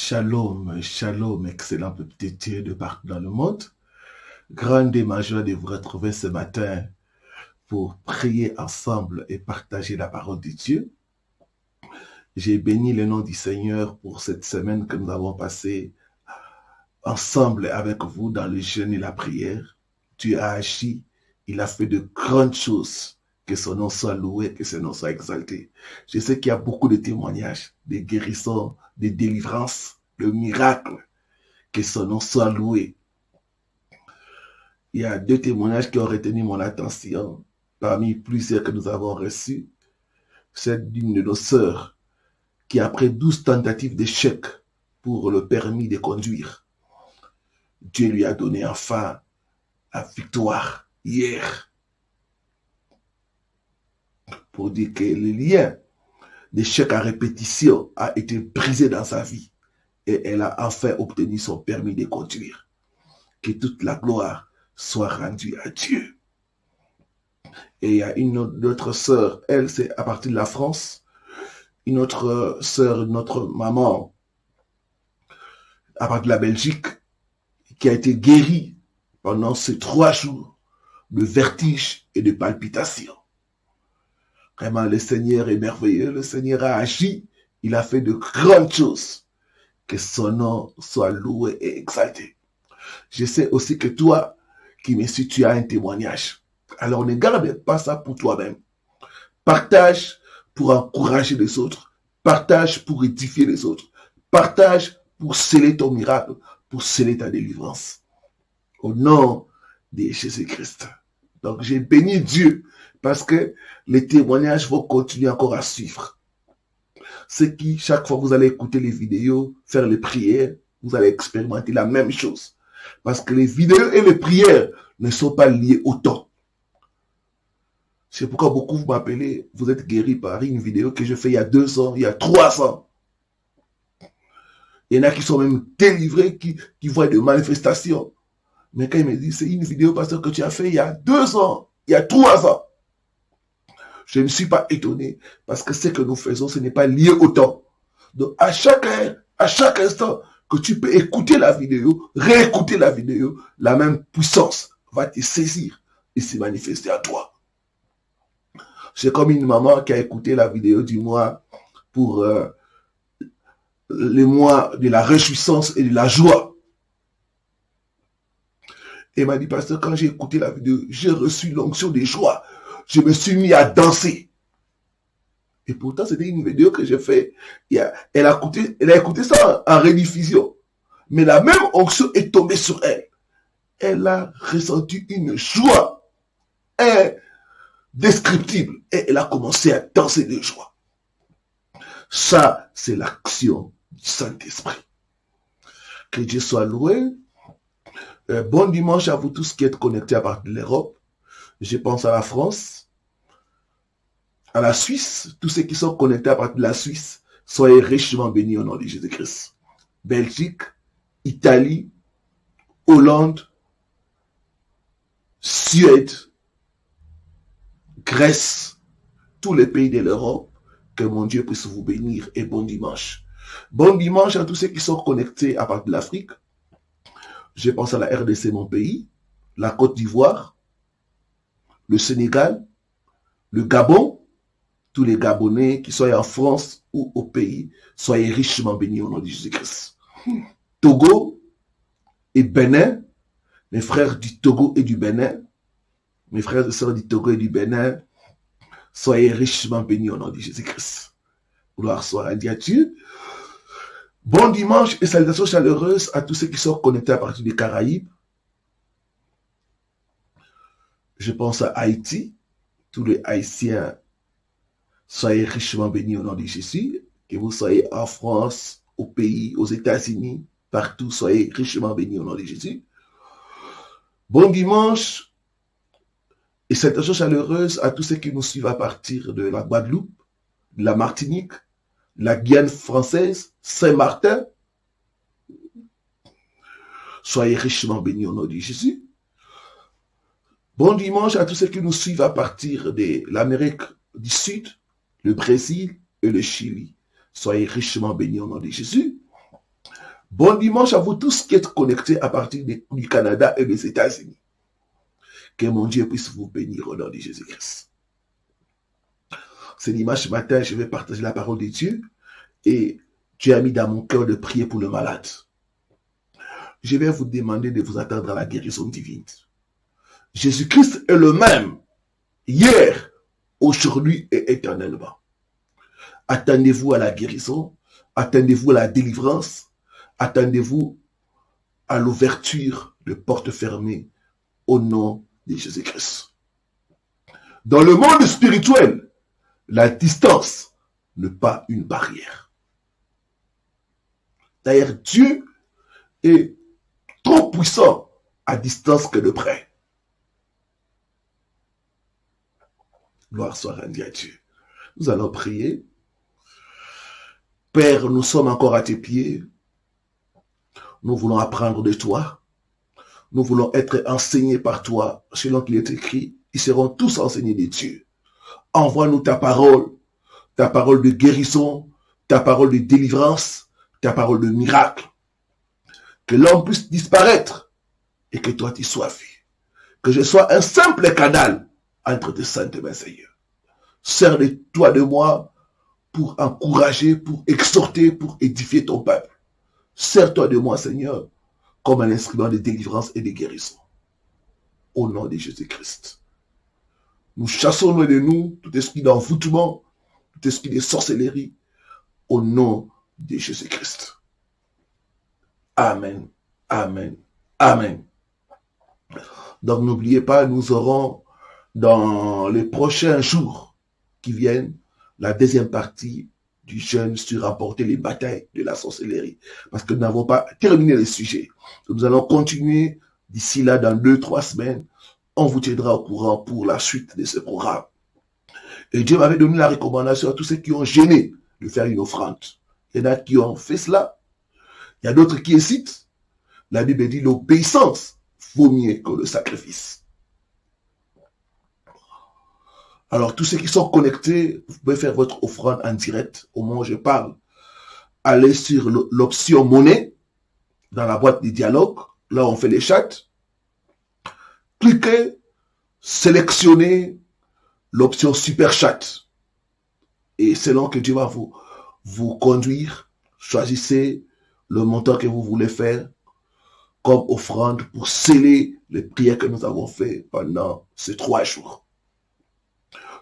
Shalom, shalom, excellent petit Dieu de partout dans le monde. Grande et ma joie de vous retrouver ce matin pour prier ensemble et partager la parole de Dieu. J'ai béni le nom du Seigneur pour cette semaine que nous avons passée ensemble avec vous dans le jeûne et la prière. Dieu a agi, il a fait de grandes choses. Que son nom soit loué, que son nom soit exalté. Je sais qu'il y a beaucoup de témoignages, de guérisons, de délivrances, de miracles. Que son nom soit loué. Il y a 2 témoignages qui ont retenu mon attention parmi plusieurs que nous avons reçus. C'est d'une de nos sœurs qui, après 12 tentatives d'échec pour le permis de conduire, Dieu lui a donné enfin la victoire hier. Pour dire que le lien d'échec à répétition a été brisé dans sa vie et elle a enfin obtenu son permis de conduire. Que toute la gloire soit rendue à Dieu. Et il y a une autre sœur, elle c'est à partir de la France, une autre sœur, notre maman, à partir de la Belgique, qui a été guérie pendant ces 3 jours de vertige et de palpitations. Vraiment, le Seigneur est merveilleux, le Seigneur a agi, il a fait de grandes choses. Que son nom soit loué et exalté. Je sais aussi que toi, qui me suis, tu as un témoignage. Alors ne garde pas ça pour toi-même. Partage pour encourager les autres. Partage pour édifier les autres. Partage pour sceller ton miracle, pour sceller ta délivrance. Au nom de Jésus-Christ. Donc j'ai béni Dieu parce que les témoignages vont continuer encore à suivre. C'est qui, chaque fois que vous allez écouter les vidéos, faire les prières, vous allez expérimenter la même chose. Parce que les vidéos et les prières ne sont pas liées au temps. C'est pourquoi beaucoup vous m'appelez, vous êtes guéri par une vidéo que je fais il y a 2 ans, il y a 3 ans. Il y en a qui sont même délivrés, qui voient des manifestations. Mais quand ils me disent, c'est une vidéo, pasteur, que tu as fait il y a 2 ans, il y a 3 ans. Je ne suis pas étonné parce que ce que nous faisons, ce n'est pas lié au temps. Donc, à chaque heure, à chaque instant que tu peux écouter la vidéo, réécouter la vidéo, la même puissance va te saisir et se manifester à toi. C'est comme une maman qui a écouté la vidéo du mois pour le mois de la réjouissance et de la joie. Et m'a dit, pasteur, quand j'ai écouté la vidéo, j'ai reçu l'onction de joie. Je me suis mis à danser. Et pourtant, c'était une vidéo que j'ai fait. Elle a écouté ça en rediffusion. Mais la même onction est tombée sur elle. Elle a ressenti une joie indescriptible. Et elle a commencé à danser de joie. Ça, c'est l'action du Saint-Esprit. Que Dieu soit loué. Bon dimanche à vous tous qui êtes connectés à partir de l'Europe. Je pense à la France, à la Suisse, tous ceux qui sont connectés à partir de la Suisse, soyez richement bénis au nom de Jésus-Christ. Belgique, Italie, Hollande, Suède, Grèce, tous les pays de l'Europe, que mon Dieu puisse vous bénir et bon dimanche. Bon dimanche à tous ceux qui sont connectés à partir de l'Afrique. Je pense à la RDC, mon pays, la Côte d'Ivoire, le Sénégal, le Gabon, tous les Gabonais qui soient en France ou au pays, soyez richement bénis au nom de Jésus-Christ. Togo et Bénin, mes frères du Togo et du Bénin, mes frères et sœurs du Togo et du Bénin, soyez richement bénis au nom de Jésus-Christ. Gloire soit à Dieu. Bon dimanche et salutations chaleureuses à tous ceux qui sont connectés à partir des Caraïbes. Je pense à Haïti. Tous les Haïtiens, soyez richement bénis au nom de Jésus. Que vous soyez en France, au pays, aux États-Unis, partout, soyez richement bénis au nom de Jésus. Bon dimanche et salutations chaleureuses à tous ceux qui nous suivent à partir de la Guadeloupe, de la Martinique, de la Guyane française, Saint-Martin. Soyez richement bénis au nom de Jésus. Bon dimanche à tous ceux qui nous suivent à partir de l'Amérique du Sud, le Brésil et le Chili. Soyez richement bénis au nom de Jésus. Bon dimanche à vous tous qui êtes connectés à partir du Canada et des États-Unis. Que mon Dieu puisse vous bénir au nom de Jésus-Christ. C'est dimanche matin, je vais partager la parole de Dieu et Dieu a mis dans mon cœur de prier pour le malade. Je vais vous demander de vous attendre à la guérison divine. Jésus-Christ est le même hier, aujourd'hui et éternellement. Attendez-vous à la guérison, attendez-vous à la délivrance, attendez-vous à l'ouverture de portes fermées au nom de Jésus-Christ. Dans le monde spirituel, la distance n'est pas une barrière. D'ailleurs, Dieu est trop puissant à distance que de près. Gloire soit rendue à Dieu. Nous allons prier. Père, nous sommes encore à tes pieds. Nous voulons apprendre de toi. Nous voulons être enseignés par toi, selon qu'il est écrit. Ils seront tous enseignés de Dieu. Envoie-nous ta parole de guérison, ta parole de délivrance, ta parole de miracle. Que l'homme puisse disparaître et que toi tu sois vu. Que je sois un simple canal entre tes saintes mains, Seigneur. Sers de toi de moi pour encourager, pour exhorter, pour édifier ton peuple. Sers-toi de moi, Seigneur, comme un instrument de délivrance et de guérison. Au nom de Jésus-Christ. Nous chassons loin de nous tout esprit d'envoûtement, tout esprit de sorcellerie, au nom de Jésus-Christ. Amen, amen, amen. Donc n'oubliez pas, nous aurons dans les prochains jours qui viennent la deuxième partie du jeûne sur remporter les batailles de la sorcellerie. Parce que nous n'avons pas terminé le sujet. Nous allons continuer d'ici là dans 2-3 semaines. On vous tiendra au courant pour la suite de ce programme. Et Dieu m'avait donné la recommandation à tous ceux qui ont gêné de faire une offrande. Il y en a qui ont fait cela. Il y a d'autres qui hésitent. La Bible dit l'obéissance vaut mieux que le sacrifice. Alors, tous ceux qui sont connectés, vous pouvez faire votre offrande en direct au moment où je parle. Allez sur l'option monnaie dans la boîte de dialogue. Là, on fait les chats. Cliquez, sélectionnez l'option super chat. Et selon que Dieu va vous conduire, choisissez le montant que vous voulez faire comme offrande pour sceller les prières que nous avons fait pendant ces 3 jours.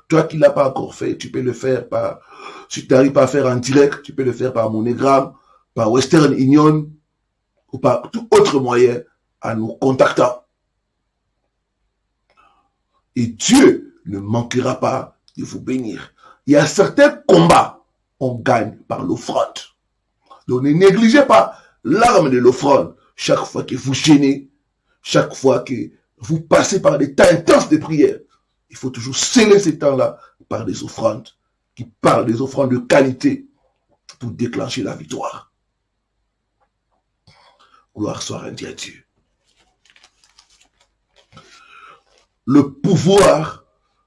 Toi qui ne l'as pas encore fait, tu peux le faire par, si tu n'arrives pas à faire en direct, tu peux le faire par MoneyGram, par Western Union ou par tout autre moyen en nous contactant. Et Dieu ne manquera pas de vous bénir. Il y a certains combats, on gagne par l'offrande. Donc ne négligez pas l'arme de l'offrande. Chaque fois que vous gênez, chaque fois que vous passez par des temps intenses de prière, il faut toujours sceller ces temps-là par des offrandes qui parlent des offrandes de qualité pour déclencher la victoire. Gloire soit rendue à Dieu. Le pouvoir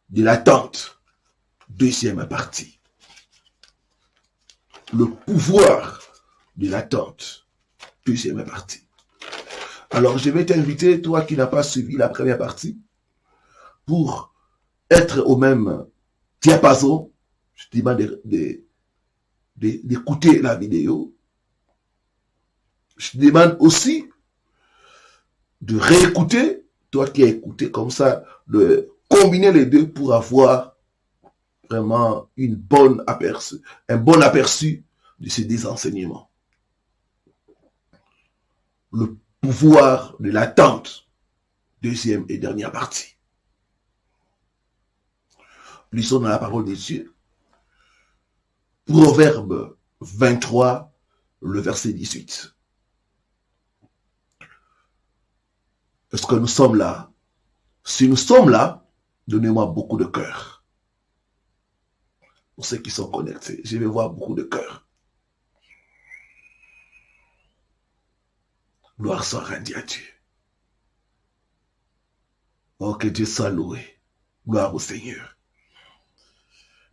de l'attente. Deuxième partie. Le pouvoir de l'attente. Deuxième partie. Alors, je vais t'inviter, toi qui n'as pas suivi la première partie, pour être au même diapason. Je te demande d'écouter la vidéo. Je te demande aussi de réécouter, toi qui as écouté comme ça, de combiner les deux pour avoir vraiment un bon aperçu de ces 10 enseignements. Le pouvoir de l'attente, deuxième et dernière partie. Lisons dans la parole de Dieu. Proverbe 23, le verset 18. Est-ce que nous sommes là? Si nous sommes là, donnez-moi beaucoup de cœur. Pour ceux qui sont connectés, je vais voir beaucoup de cœur. Gloire soit rendue à Dieu. Oh, que Dieu soit loué. Gloire au Seigneur.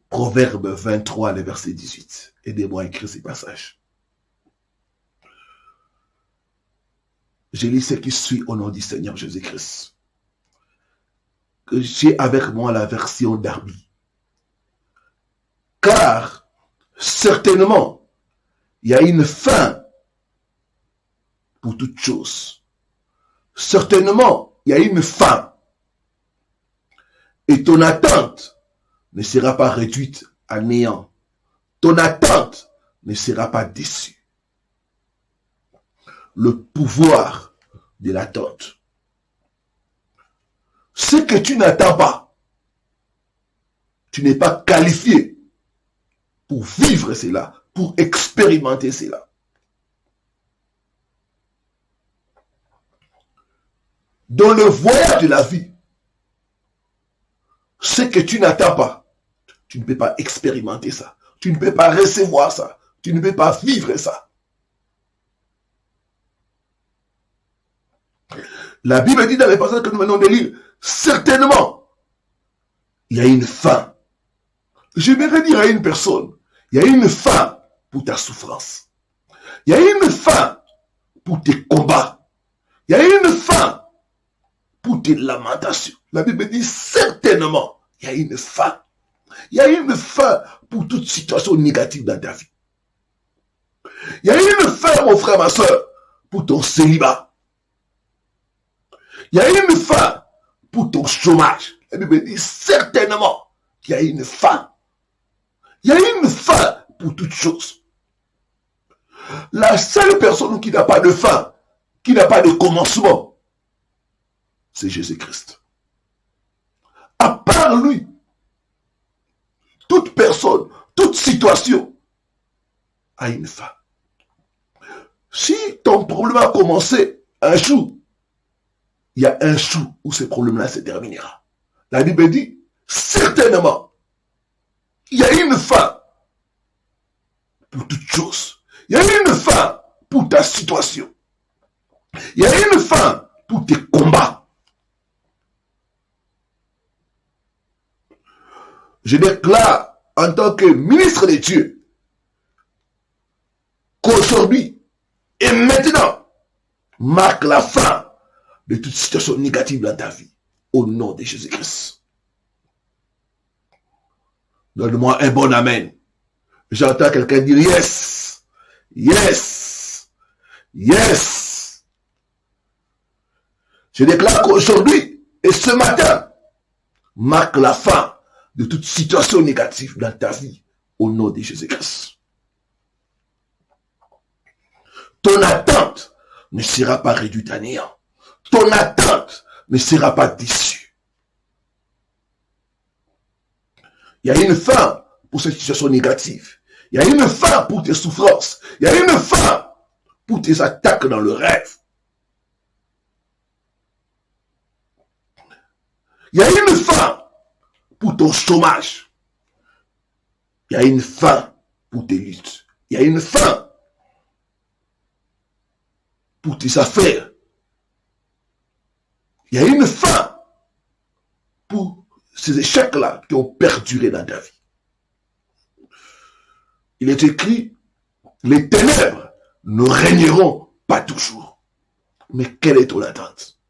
Proverbe 23, le verset 18. Aidez-moi à écrire ces passages. Je lis ce qui suit au nom du Seigneur Jésus-Christ. J'ai avec moi la version Darby. Car, certainement, il y a une fin pour toute chose. Certainement, il y a une fin. Et ton attente ne sera pas réduite à néant. Ton attente ne sera pas déçue. Le pouvoir de l'attente. Ce que tu n'attends pas, tu n'es pas qualifié pour vivre cela, pour expérimenter cela. Dans le voyage de la vie, ce que tu n'attends pas, tu ne peux pas expérimenter ça. Tu ne peux pas recevoir ça. Tu ne peux pas vivre ça. La Bible dit dans les passages que nous venons de lire, certainement, il y a une fin. J'aimerais dire à une personne, il y a une fin pour ta souffrance. Il y a une fin pour tes combats. Il y a une fin pour tes lamentations. La Bible dit certainement, il y a une fin. Il y a une fin pour toute situation négative dans ta vie. Il y a une fin, mon frère, ma soeur, pour ton célibat. Il y a une fin pour ton chômage. La Bible dit certainement qu'il y a une fin. Il y a une fin pour toute chose. La seule personne qui n'a pas de fin, qui n'a pas de commencement, c'est Jésus-Christ. À part lui, toute personne, toute situation a une fin. Si ton problème a commencé un jour, il y a un jour où ce problème-là se terminera. La Bible dit, certainement, il y a une fin pour toute chose. Il y a une fin pour ta situation. Il y a une fin pour tes combats. Je déclare en tant que ministre de Dieu qu'aujourd'hui et maintenant marque la fin de toute situation négative dans ta vie au nom de Jésus-Christ. Donne-moi un bon amen. J'entends quelqu'un dire yes, yes, yes. Je déclare qu'aujourd'hui et ce matin marque la fin de toute situation négative dans ta vie au nom de Jésus-Christ. Ton attente ne sera pas réduite à néant. Ton attente ne sera pas déçue. Il y a une fin pour cette situation négative. Il y a une fin pour tes souffrances. Il y a une fin pour tes attaques dans le rêve. Il y a une fin pour ton chômage. Il y a une fin pour tes luttes. Il y a une fin pour tes affaires. Il y a une fin pour ces échecs-là qui ont perduré dans ta vie. Il est écrit, les ténèbres ne régneront pas toujours. Mais quelle est ton attente?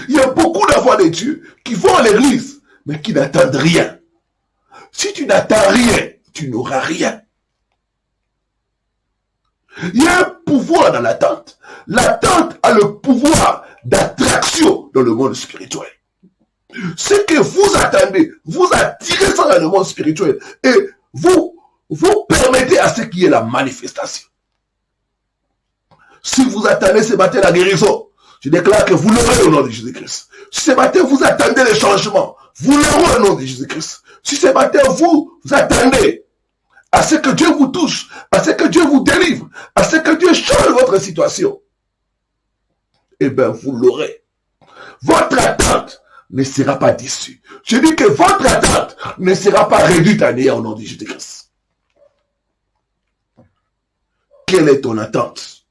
Il y a beaucoup d'enfants de Dieu qui vont à l'église, mais qui n'attendent rien. Si tu n'attends rien, tu n'auras rien. Il y a un pouvoir dans l'attente. L'attente a le pouvoir d'attraction dans le monde spirituel. Ce que vous attendez, vous attirez ça dans le monde spirituel et vous permettez à ce qu'il y ait la manifestation. Si vous attendez ce matin la guérison, je déclare que vous l'aurez au nom de Jésus-Christ. Si ce matin vous attendez le changement, vous l'aurez au nom de Jésus-Christ. Si ce matin vous attendez à ce que Dieu vous touche, à ce que Dieu vous délivre, à ce que Dieu change votre situation, eh bien vous l'aurez. Votre attente ne sera pas déçue. Je dis que votre attente ne sera pas réduite à néant au nom de Jésus-Christ. Quelle est ton attente?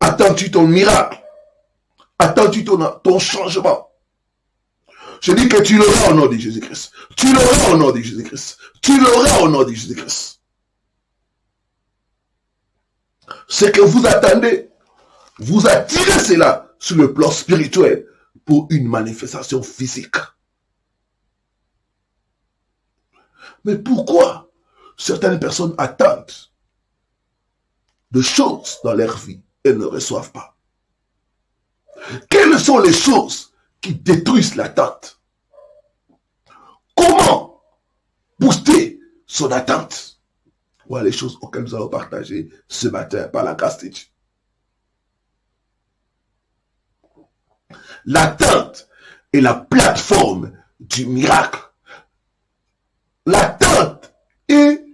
Attends-tu ton miracle? Attends-tu ton changement? Je dis que tu l'auras au nom de Jésus-Christ. Tu l'auras au nom de Jésus-Christ. Tu l'auras au nom de Jésus-Christ. Ce que vous attendez, vous attirez cela sur le plan spirituel pour une manifestation physique. Mais pourquoi certaines personnes attendent de choses dans leur vie et ne reçoivent pas? Quelles sont les choses qui détruisent l'attente? Comment booster son attente? Voilà les choses auxquelles nous allons partager ce matin par la grâce de Dieu. L'attente est la plateforme du miracle. L'attente est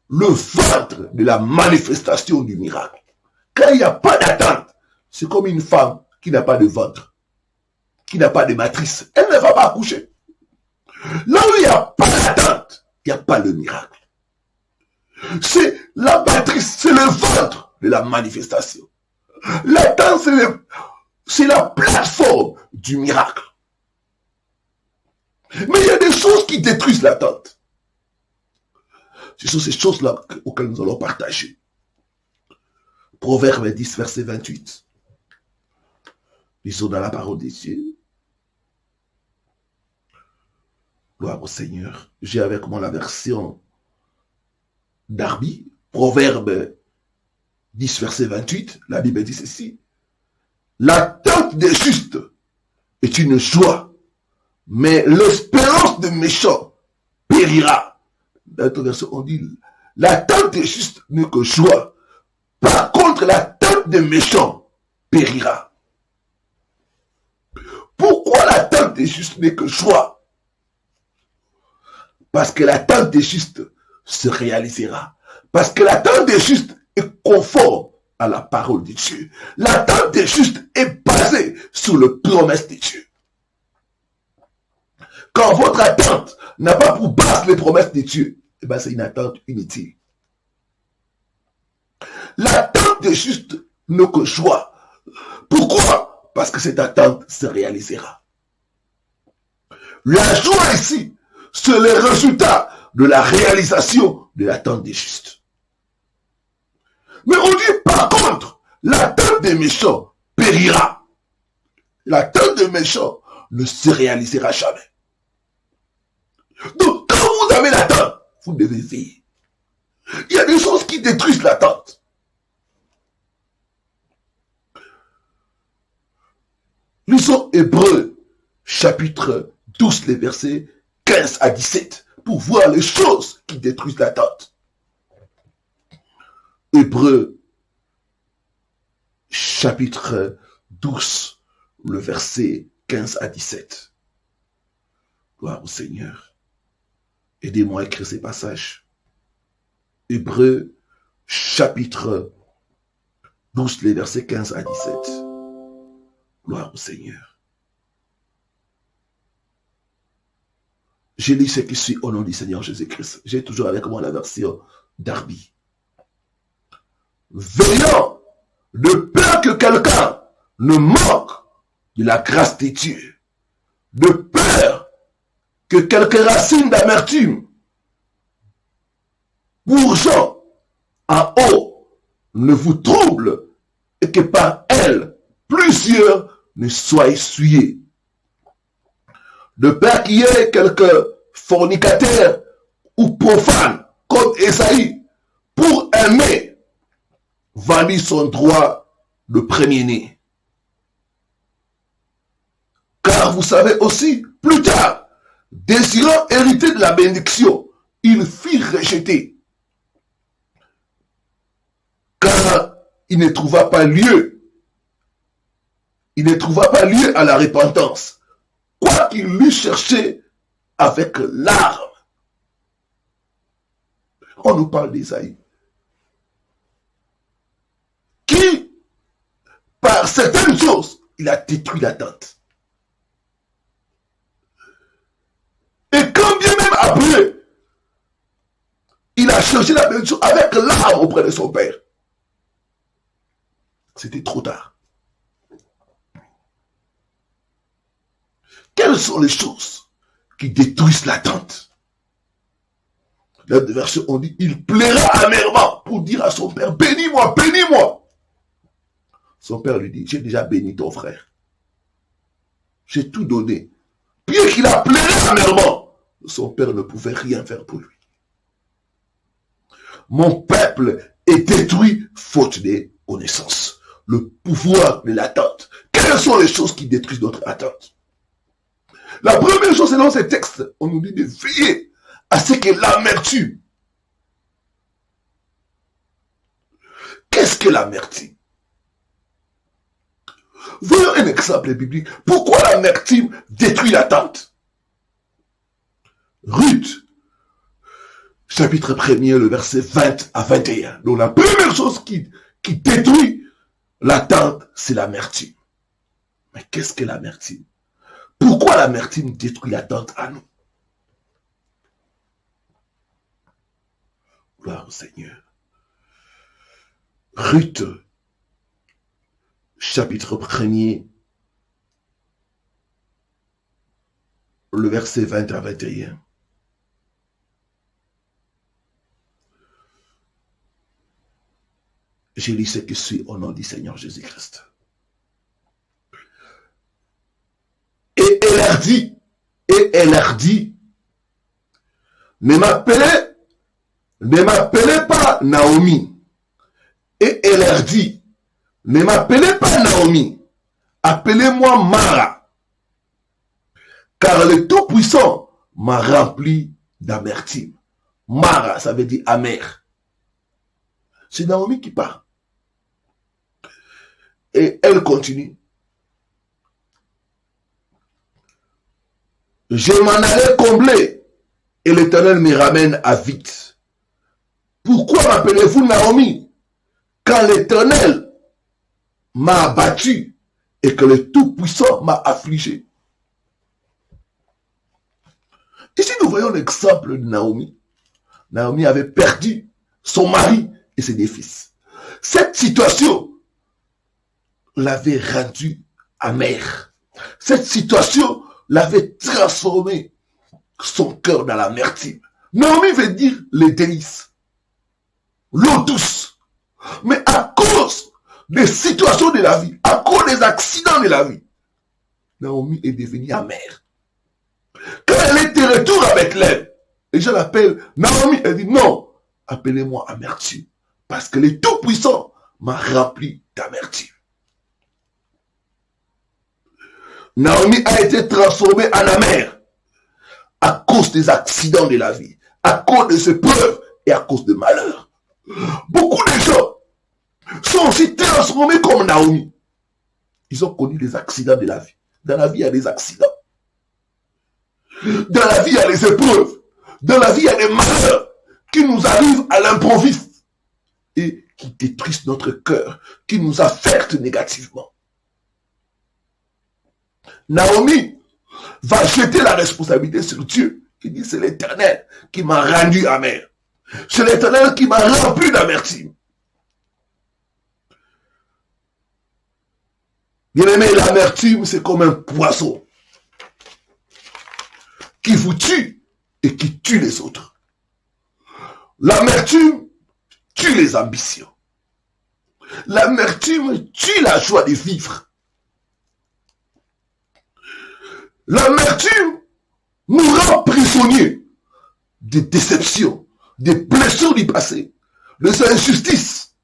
le ventre de la manifestation du miracle. Quand il n'y a pas d'attente, c'est comme une femme qui n'a pas de ventre, qui n'a pas de matrice. Elle ne va pas accoucher. Là où il n'y a pas d'attente, il n'y a pas de miracle. C'est la matrice, c'est le ventre de la manifestation. L'attente, c'est la plateforme du miracle. Mais il y a des choses qui détruisent l'attente. Ce sont ces choses-là auxquelles nous allons partager. Proverbe 10, verset 28. Lisons dans la parole de Dieu. Gloire au Seigneur. J'ai avec moi la version Darby. Proverbe 10, verset 28. La Bible dit ceci. L'attente des justes est une joie, mais l'espérance des méchants périra. Dans notre verset, on dit l'attente des justes n'est que joie. Par contre, l'attente des méchants périra. Pourquoi l'attente des justes n'est que joie? Parce que l'attente des justes se réalisera. Parce que l'attente des justes est conforme à la parole de Dieu. L'attente des justes est basée sur le promesse de Dieu. Quand votre attente n'a pas pour base les promesses de Dieu, eh bien c'est une attente inutile. L'attente des justes n'est que joie. Pourquoi? Parce que cette attente se réalisera. La joie ici, c'est le résultat de la réalisation de l'attente des justes. Mais on dit par contre, l'attente des méchants périra. L'attente des méchants ne se réalisera jamais. Donc quand vous avez l'attente, vous devez veiller. Il y a des choses qui détruisent l'attente. Lisons Hébreux, chapitre 12, les versets 15 à 17, pour voir les choses qui détruisent l'attente. Hébreux, chapitre 12, le verset 15 à 17. Gloire au Seigneur. Aidez-moi à écrire ces passages. Hébreux, chapitre 12, les versets 15 à 17. Gloire au Seigneur. Je lis ce qui suit au nom du Seigneur Jésus-Christ. J'ai toujours avec moi la version Darby. Veillant de peur que quelqu'un ne manque de la grâce de Dieu, de peur que quelques racines d'amertume bourgeant en haut ne vous troublent et que par elles plusieurs ne soient essuyés. De peur qu'il y ait quelques fornicateurs ou profanes comme Ésaïe pour aimer vanir son droit de premier-né. Car vous savez aussi, plus tard, désirant hériter de la bénédiction, il fit rejeter. Car il ne trouva pas lieu. Il ne trouva pas lieu à la repentance, quoiqu'il l'eût cherché avec larmes. On nous parle d'Ésaïe, qui, par certaines choses, il a détruit l'attente. Et quand bien même après, il a cherché la bénédiction avec larmes auprès de son père. C'était trop tard. Quelles sont les choses qui détruisent l'attente? Dans la version, on dit, il plaira amèrement pour dire à son père, bénis-moi, bénis-moi. Son père lui dit, j'ai déjà béni ton frère. J'ai tout donné. Bien qu'il a pleuré amèrement, son père ne pouvait rien faire pour lui. Mon peuple est détruit faute de connaissance. Le pouvoir de l'attente. Quelles sont les choses qui détruisent notre attente? La première chose, c'est dans ces textes, on nous dit de veiller à ce que l'amertume. Qu'est-ce que l'amertume? Voyons un exemple biblique. Pourquoi l'amertume détruit l'attente? Ruth, chapitre 1er, le verset 20 à 21. Donc la première chose qui détruit l'attente, c'est l'amertume. Mais qu'est-ce que l'amertume? Pourquoi l'amertume détruit l'attente à nous? Gloire au Seigneur. Ruth, chapitre 1er, le verset 20 à 21. Je lis ce qui suit au nom du Seigneur Jésus-Christ. Et elle leur dit, ne m'appelez pas Naomi. Et elle leur dit, ne m'appelez pas Naomi, appelez-moi Mara, car le Tout-Puissant m'a rempli d'amertume. Mara, ça veut dire amer. C'est Naomi qui parle. Et elle continue. Je m'en allais combler et l'Éternel me ramène à vite. Pourquoi m'appelez-vous Naomi quand l'Éternel m'a abattu et que le Tout-Puissant m'a affligé? Ici, nous voyons l'exemple de Naomi. Naomi avait perdu son mari et ses deux fils. Cette situation l'avait rendue amère. Cette situation l'avait transformé son cœur dans l'amertume. Naomi veut dire les délices, l'eau douce. Mais à cause des situations de la vie, à cause des accidents de la vie, Naomi est devenue amère. Quand elle est de retour avec l'aile, les gens l'appellent Naomi, elle dit non, appelez-moi amertume, parce que le Tout-Puissant m'a rempli d'amertume. Naomi a été transformée en amère à cause des accidents de la vie, à cause des épreuves et à cause de malheurs. Beaucoup de gens sont aussi transformés comme Naomi. Ils ont connu des accidents de la vie. Dans la vie, il y a des accidents. Dans la vie, il y a des épreuves. Dans la vie, il y a des malheurs qui nous arrivent à l'improviste et qui détruisent notre cœur, qui nous affectent négativement. Naomi va jeter la responsabilité sur Dieu. Il dit, c'est l'Éternel qui m'a rendu amer. C'est l'Éternel qui m'a rempli d'amertume. Bien aimé, l'amertume, c'est comme un poisson qui vous tue et qui tue les autres. L'amertume tue les ambitions. L'amertume tue la joie de vivre. L'amertume nous rend prisonniers des déceptions, des blessures du passé, des injustices.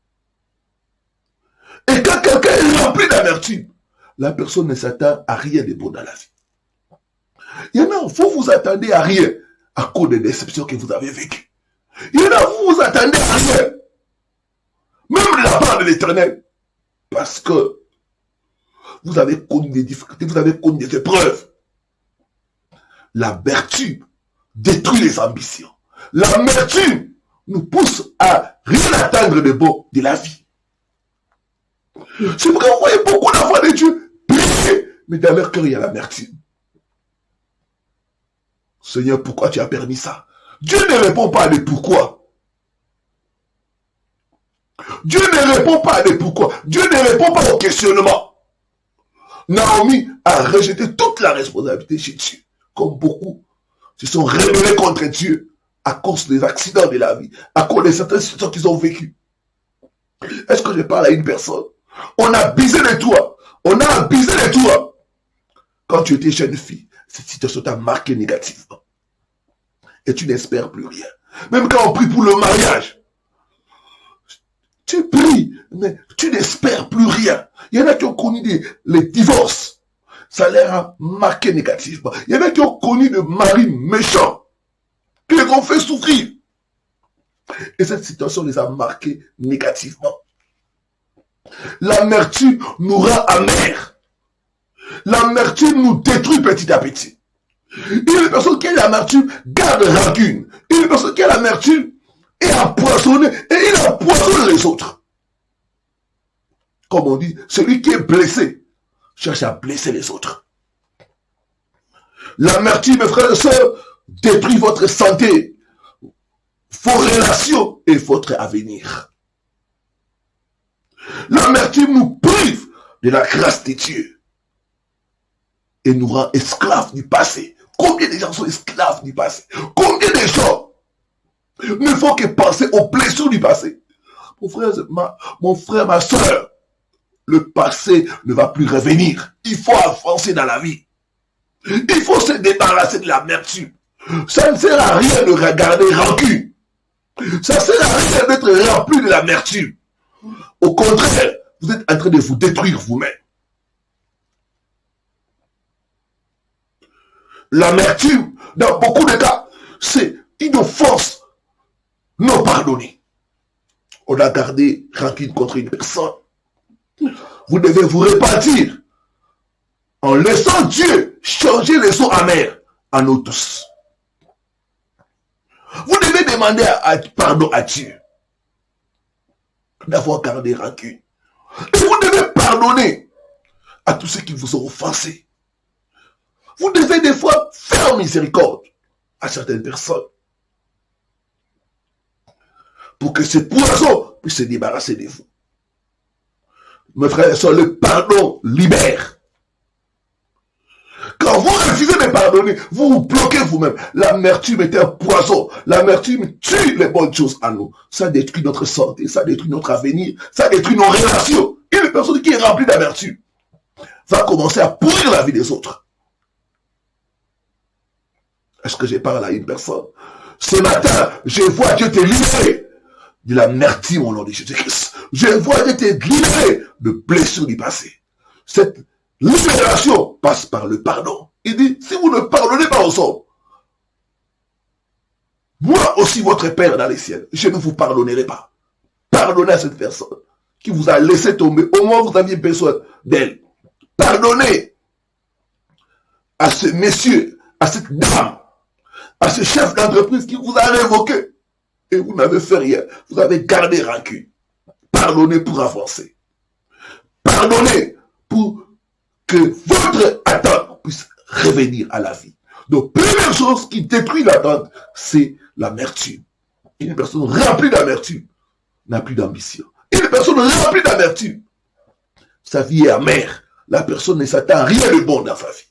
Et quand quelqu'un est rempli d'amertume, la personne ne s'attend à rien de bon dans la vie. Il y en a, vous vous attendez à rien à cause des déceptions que vous avez vécues. Il y en a, vous vous attendez à rien, même de la part de l'Éternel, parce que vous avez connu des difficultés, vous avez connu des épreuves. L'amertume détruit les ambitions. L'amertume nous pousse à rien attendre de beau de la vie. C'est pourquoi vous voyez beaucoup d'enfants de Dieu prier, mais dans leur cœur il y a l'amertume. Seigneur, pourquoi tu as permis ça? Dieu ne répond pas à des pourquoi. Dieu ne répond pas à des pourquoi. Dieu ne répond pas au questionnement. Naomi a rejeté toute la responsabilité chez Dieu. Comme beaucoup se sont rebellés contre Dieu à cause des accidents de la vie, à cause de certaines situations qu'ils ont vécues. Est-ce que je parle à une personne? On a abusé de toi. On a abusé de toi. Quand tu étais jeune fille, cette situation t'a marqué négativement. Et tu n'espères plus rien. Même quand on prie pour le mariage, tu pries, mais tu n'espères plus rien. Il y en a qui ont connu les divorces. Ça leur a marqué négativement. Il y en a qui ont connu des maris méchants, qui les ont fait souffrir. Et cette situation les a marqués négativement. L'amertume nous rend amers. L'amertume nous détruit petit à petit. Une personne qui a l'amertume garde rancune. Une personne qui a l'amertume est empoisonnée et il empoisonne les autres. Comme on dit, celui qui est blessé cherche à blesser les autres. L'amertume, mes frères et sœurs, détruit votre santé, vos relations et votre avenir. L'amertume nous prive de la grâce de Dieu et nous rend esclaves du passé. Combien de gens sont esclaves du passé? Combien de gens ne font que penser aux blessures du passé? Mon frère, ma soeur, le passé ne va plus revenir. Il faut avancer dans la vie. Il faut se débarrasser de l'amertume. Ça ne sert à rien de regarder rancune. Ça ne sert à rien d'être rempli de l'amertume. Au contraire, vous êtes en train de vous détruire vous-même. L'amertume, dans beaucoup de cas, c'est une offense non pardonnée. On a gardé rancune contre une personne. Vous devez vous repentir en laissant Dieu changer les eaux amères en nous tous. Vous devez demander pardon à Dieu d'avoir gardé rancune. Et vous devez pardonner à tous ceux qui vous ont offensé. Vous devez des fois faire miséricorde à certaines personnes pour que ce poison puisse se débarrasser de vous. Mes frères et sœurs, le pardon libère. Quand vous refusez de pardonner, vous vous bloquez vous-même. L'amertume est un poison. L'amertume tue les bonnes choses à nous. Ça détruit notre santé, ça détruit notre avenir, ça détruit nos relations. Et une personne qui est remplie d'amertume va commencer à pourrir la vie des autres. Est-ce que je parle à une personne? Ce matin, je vois Dieu te libérer de l'amertume au nom de Jésus-Christ. Je vois Dieu te libérer de blessures du passé. Cette libération passe par le pardon. Il dit, si vous ne pardonnez pas aux hommes, moi aussi votre Père dans les cieux, je ne vous pardonnerai pas. Pardonnez à cette personne qui vous a laissé tomber au moment où vous aviez besoin d'elle. Pardonnez à ce monsieur, à cette dame, à ce chef d'entreprise qui vous a révoqué et vous n'avez fait rien. Vous avez gardé rancune. Pardonnez pour avancer. Pardonnez pour que votre attente puisse revenir à la vie. Donc, première chose qui détruit l'attente, c'est l'amertume. Une personne remplie d'amertume n'a plus d'ambition. Une personne remplie d'amertume, sa vie est amère. La personne ne s'attend à rien de bon dans sa vie.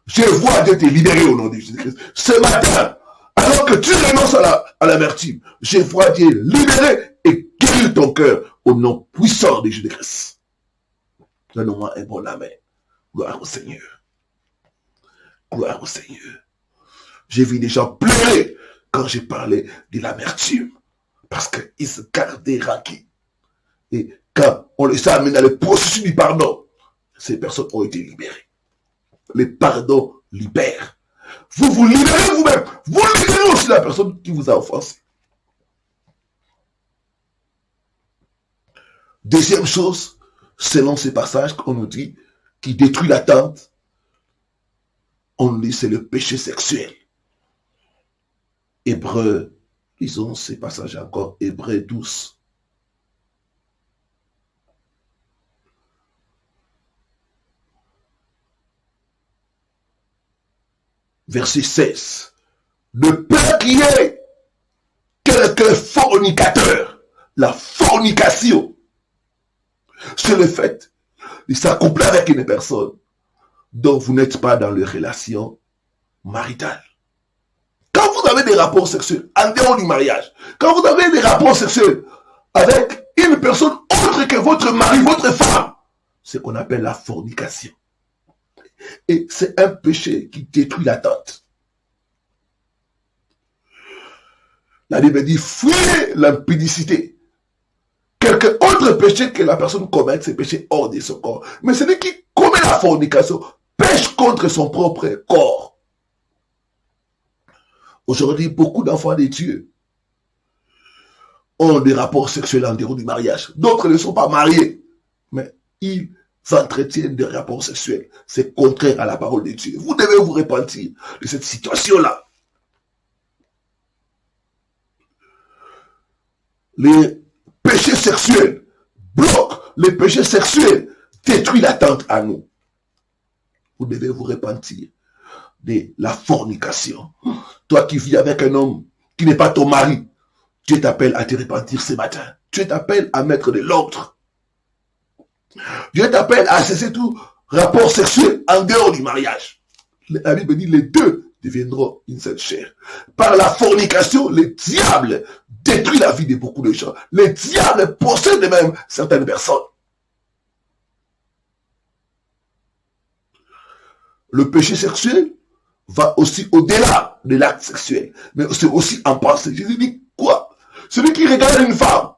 Je vois Dieu te libérer au nom de Jésus-Christ. Ce matin, alors que tu renonces à l'amertume, je vois Dieu libérer et guérir ton cœur au nom puissant de Jésus-Christ. Donne-moi un bon amen. Gloire au Seigneur. Gloire au Seigneur. J'ai vu des gens pleurer quand j'ai parlé de l'amertume. Parce qu'ils se gardaient rancune. Et quand on les a amenés dans le processus du pardon, ces personnes ont été libérées. Le pardon libère. Vous vous libérez vous-même. Vous libérez aussi la personne qui vous a offensé. Deuxième chose, selon ces passages qu'on nous dit, qui détruit l'attente, on nous dit c'est le péché sexuel. Hébreux, lisons ces passages encore, Hébreux 12. Verset 16. Ne peut qu'il y ait quelqu'un fornicateur. La fornication, c'est le fait de s'accoupler avec une personne dont vous n'êtes pas dans les relations maritales. Quand vous avez des rapports sexuels en dehors du mariage, quand vous avez des rapports sexuels avec une personne autre que votre mari, votre femme. C'est ce qu'on appelle la fornication. Et c'est un péché qui détruit l'attente. La Bible dit, fuyez l'impudicité. Quelque autre péché que la personne commet, c'est péché hors de son corps. Mais celui qui commet la fornication pêche contre son propre corps. Aujourd'hui, beaucoup d'enfants de Dieu ont des rapports sexuels en dehors du mariage. D'autres ne sont pas mariés, mais ils entretiennent des rapports sexuels. C'est contraire à la parole de Dieu. Vous devez vous repentir de cette situation-là. Les péchés sexuels bloquent, les péchés sexuels détruisent l'attente à nous. Vous devez vous repentir de la fornication. Toi qui vis avec un homme qui n'est pas ton mari, Dieu t'appelle à te repentir ce matin. Dieu t'appelle à mettre de l'ordre. Dieu t'appelle à cesser tout rapport sexuel en dehors du mariage. La Bible dit les deux deviendront une seule chair. Par la fornication, le diable détruit la vie de beaucoup de gens. Le diable possède même certaines personnes. Le péché sexuel va aussi au-delà de l'acte sexuel, mais c'est aussi en pensée. Jésus dit quoi? Celui qui regarde une femme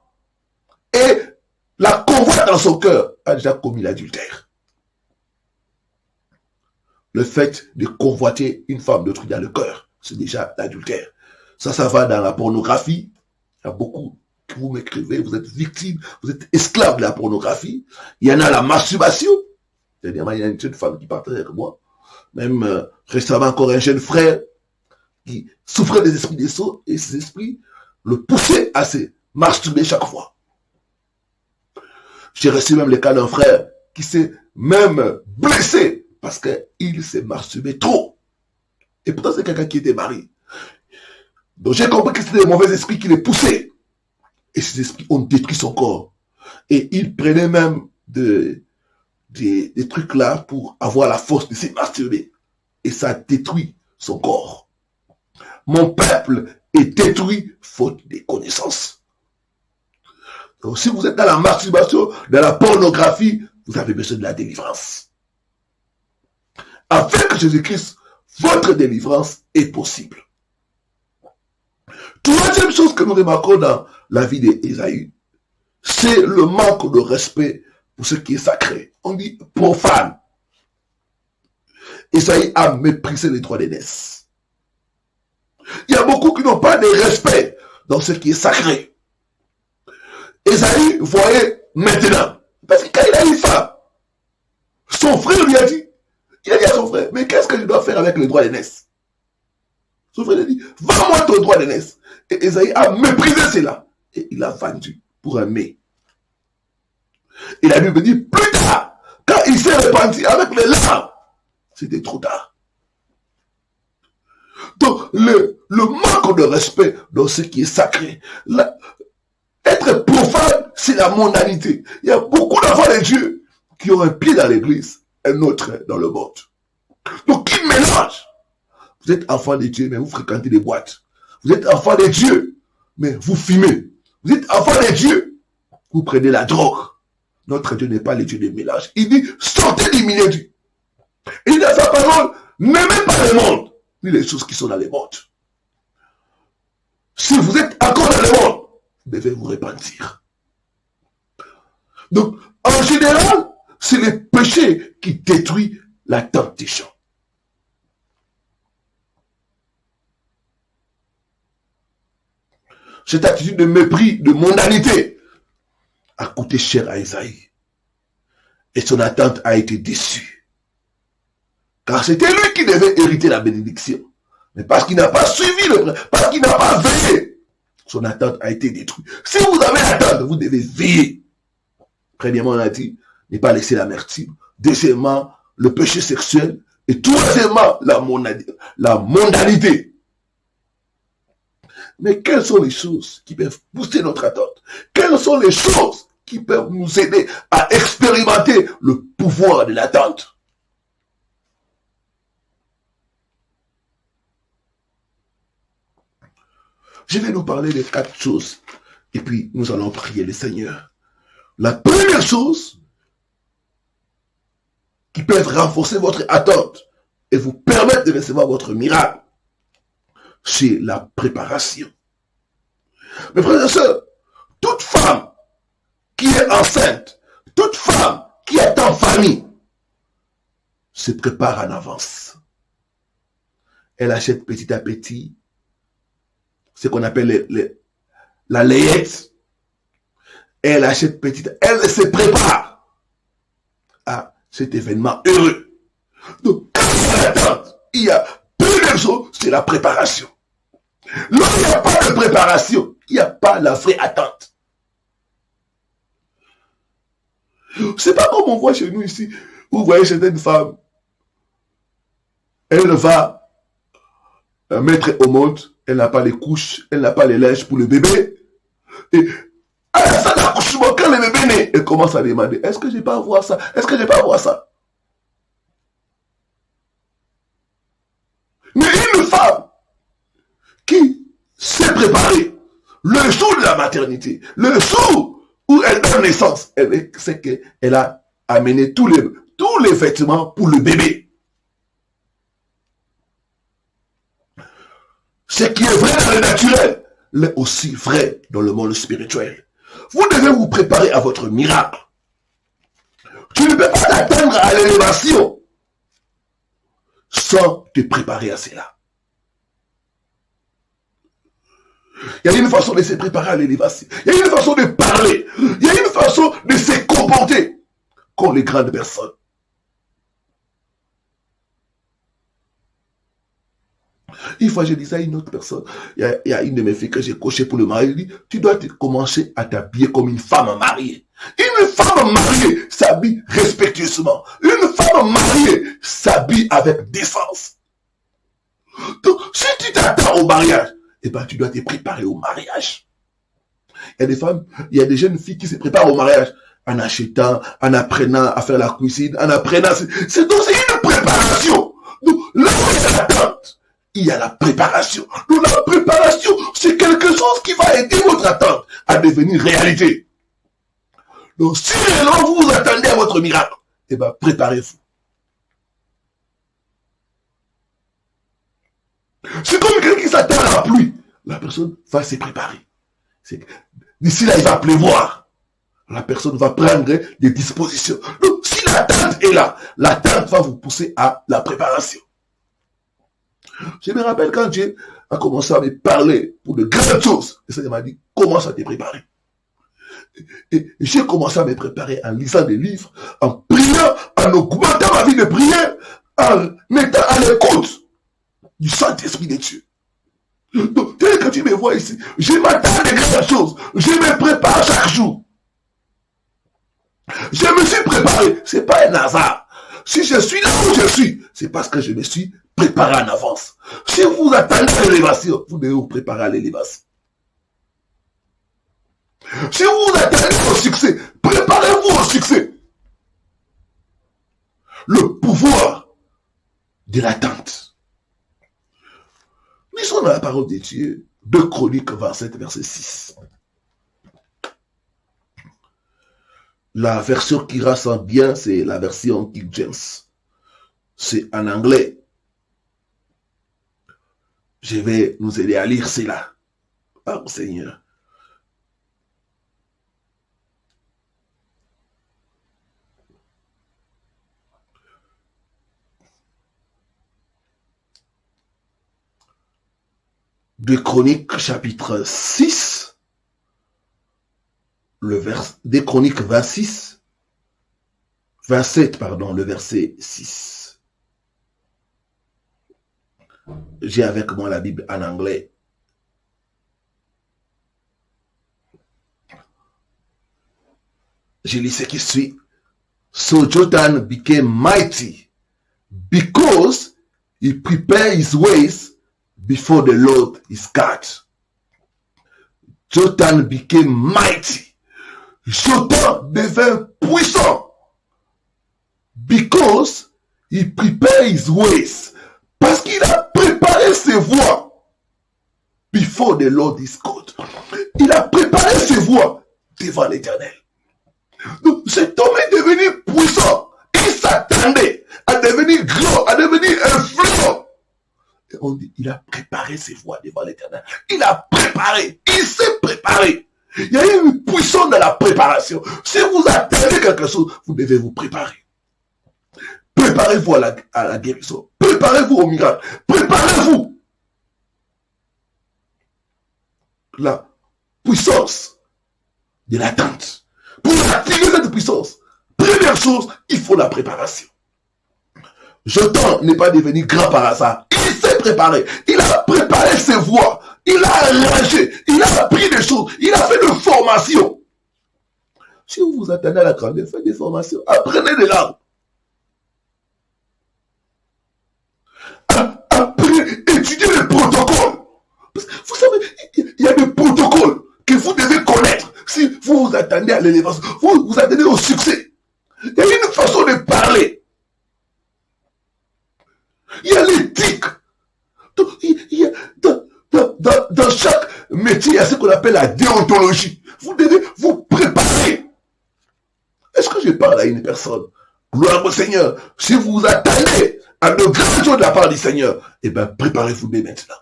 et la convoite dans son cœur a déjà commis l'adultère. Le fait de convoiter une femme d'autrui dans le cœur, c'est déjà l'adultère. Ça va dans la pornographie. Il y a beaucoup que vous m'écrivez, vous êtes victime, vous êtes esclave de la pornographie. Il y en a la masturbation. Dernièrement, il y a une jeune femme qui partait avec moi. Même récemment, encore un jeune frère qui souffrait des esprits des sots et ces esprits le poussaient à se masturber chaque fois. J'ai reçu même le cas d'un frère qui s'est même blessé parce qu'il s'est masturbé trop. Et pourtant, c'est quelqu'un qui était marié. Donc j'ai compris que c'était des mauvais esprits qui les poussaient. Et ces esprits ont détruit son corps. Et il prenait même des trucs là pour avoir la force de se masturber. Et ça détruit son corps. Mon peuple est détruit faute de connaissances. Donc si vous êtes dans la masturbation, dans la pornographie, vous avez besoin de la délivrance. Avec Jésus-Christ, votre délivrance est possible. Troisième chose que nous remarquons dans la vie d'Ésaü, c'est le manque de respect pour ce qui est sacré. On dit profane. Ésaü a méprisé les droits d'aînesse. Il y a beaucoup qui n'ont pas de respect dans ce qui est sacré. Ésaü voyait maintenant, parce que quand il a une femme, son frère lui a dit, il a dit à son frère, mais qu'est-ce que je dois faire avec les droits d'aînesse? Son frère lui a dit, vends-moi ton droit d'aînesse. Et Ésaü a méprisé cela. Et il a vendu pour un mets. Et la Bible dit, plus tard, quand il s'est repenti avec les larmes, c'était trop tard. Donc, le manque de respect dans ce qui est sacré, être profane, c'est la mondanité. Il y a beaucoup d'enfants de Dieu qui ont un pied dans l'église, un autre dans le monde. Donc, qui mélange? Vous êtes enfant de Dieu, mais vous fréquentez des boîtes. Vous êtes enfant de Dieu, mais vous fumez. Vous êtes enfant de Dieu, vous prenez la drogue. Notre Dieu n'est pas le Dieu de mélange. Il dit, sortez du milieu du. Et dans sa parole, n'aimez pas le monde, ni les choses qui sont dans le monde. Si vous êtes encore dans le monde, vous devez vous repentir. Donc, en général, c'est le péché qui détruit l'attente des gens. Cette attitude de mépris, de mondanité, a coûté cher à Ésaü. Et son attente a été déçue. Car c'était lui qui devait hériter la bénédiction. Mais parce qu'il n'a pas suivi parce qu'il n'a pas veillé, son attente a été détruite. Si vous avez l'attente, vous devez veiller. Premièrement, on a dit, ne pas laisser l'amertume. Deuxièmement, le péché sexuel. Et troisièmement, la mondanité. Mais quelles sont les choses qui peuvent booster notre attente? Quelles sont les choses qui peuvent nous aider à expérimenter le pouvoir de l'attente? Je vais nous parler de 4 choses Et puis, nous allons prier le Seigneur. La première chose qui peut renforcer votre attente et vous permettre de recevoir votre miracle, c'est la préparation. Mes frères et sœurs, toute femme qui est enceinte, toute femme qui est en famille, se prépare en avance. Elle achète petit à petit ce qu'on appelle la layette. Elle achète petit à petit, elle se prépare à cet événement heureux. Donc, quand il y a l'attente, il y a première chose, c'est la préparation. Lorsqu'il n'y a pas de préparation, il n'y a pas la vraie attente. C'est pas comme on voit chez nous ici, où vous voyez certaines femmes, elle va mettre au monde, elle n'a pas les couches, elle n'a pas les linges pour le bébé. Et à la fin d'accouchement, quand le bébé naît, elle commence à demander, est-ce que je peux avoir ça? Est-ce que je peux avoir ça? Mais une femme qui s'est préparée le jour de la maternité, le jour où elle donne naissance, elle sait qu'elle a amené tous les vêtements pour le bébé. Ce qui est vrai dans le naturel l'est aussi vrai dans le monde spirituel. Vous devez vous préparer à votre miracle. Tu ne peux pas t'attendre à l'élévation sans te préparer à cela. Il y a une façon de se préparer à l'élévation. Il y a une façon de parler. Il y a une façon de se comporter comme les grandes personnes. Une fois, je disais à une autre personne, il y a une de mes filles que j'ai coachée pour le mari, elle dit, tu dois commencer à t'habiller comme une femme mariée. Une femme mariée s'habille respectueusement. Une femme mariée s'habille avec décence. Donc, si tu t'attends au mariage, eh ben, tu dois te préparer au mariage. Il y a des femmes, il y a des jeunes filles qui se préparent au mariage en achetant, en apprenant à faire la cuisine, en apprenant. C'est une préparation. Donc, là où il y a l'attente, il y a la préparation. Donc, la préparation, c'est quelque chose qui va aider votre attente à devenir réalité. Donc, si réellement vous vous attendez à votre miracle, eh ben, préparez-vous. C'est comme quelqu'un qui s'attend à la pluie. La personne va se préparer. D'ici là, il va pleuvoir. La personne va prendre des dispositions. Donc, si l'attente est là, l'attente va vous pousser à la préparation. Je me rappelle quand Dieu a commencé à me parler pour de grandes choses. Et ça, il m'a dit, commence à te préparer. Et j'ai commencé à me préparer en lisant des livres, en priant, en augmentant ma vie de prière, en étant à l'écoute du Saint-Esprit de Dieu. Donc, tel que tu me vois ici, je m'attends à des grandes choses. Je me prépare chaque jour. Je me suis préparé. Ce n'est pas un hasard. Si je suis là où je suis, c'est parce que je me suis préparé en avance. Si vous attendez à l'élévation, vous devez vous préparer à l'élévation. Si vous attendez au succès, préparez-vous au succès. Le pouvoir de l'attente. Lisons dans la parole de Dieu, 2 Chroniques 27, verset 6. La version qui rassemble bien, c'est la version King James. C'est en anglais. Je vais nous aider à lire cela. Oh Seigneur. De Chroniques chapitre 6, des Chroniques 27, le verset 6. J'ai avec moi la Bible en anglais. Je lis ce qui suit. So Jotham became mighty because he prepared his ways before the Lord his God. Jotham became mighty. Jotham devint puissant because he prepared his ways. Parce qu'il a préparé ses voies before the Lord is good. Il a préparé ses voies devant l'Éternel. Donc, cet homme est devenu puissant. Il s'attendait à devenir grand, à devenir influent. Et on dit, il a préparé ses voies devant l'Éternel. Il a préparé. Il s'est préparé. Il y a une puissance dans la préparation. Si vous attendez quelque chose, vous devez vous préparer. Préparez-vous à la guérison. Préparez-vous au miracle. Préparez-vous. La puissance de l'attente. Pour activer cette puissance, première chose, il faut la préparation. Jotham n'est pas devenu grand par hasard. Il s'est préparé. Il a préparé ses voies. Il a arrangé. Il a appris des choses. Il a fait des formations. Si vous vous attendez à la grandeur, faites des formations. Apprenez des langues. Apprenez, étudiez les protocoles. Parce que vous savez, il y a des protocoles que vous devez connaître. Si vous vous attendez à l'élévation, vous vous attendez au succès. Il y a une façon de parler. Il y a l'éthique. Dans chaque métier, il y a ce qu'on appelle la déontologie. Vous devez vous préparer. Est-ce que je parle à une personne? Gloire au Seigneur. Si vous vous attendez à de grandes choses de la part du Seigneur, eh bien, préparez-vous dès maintenant.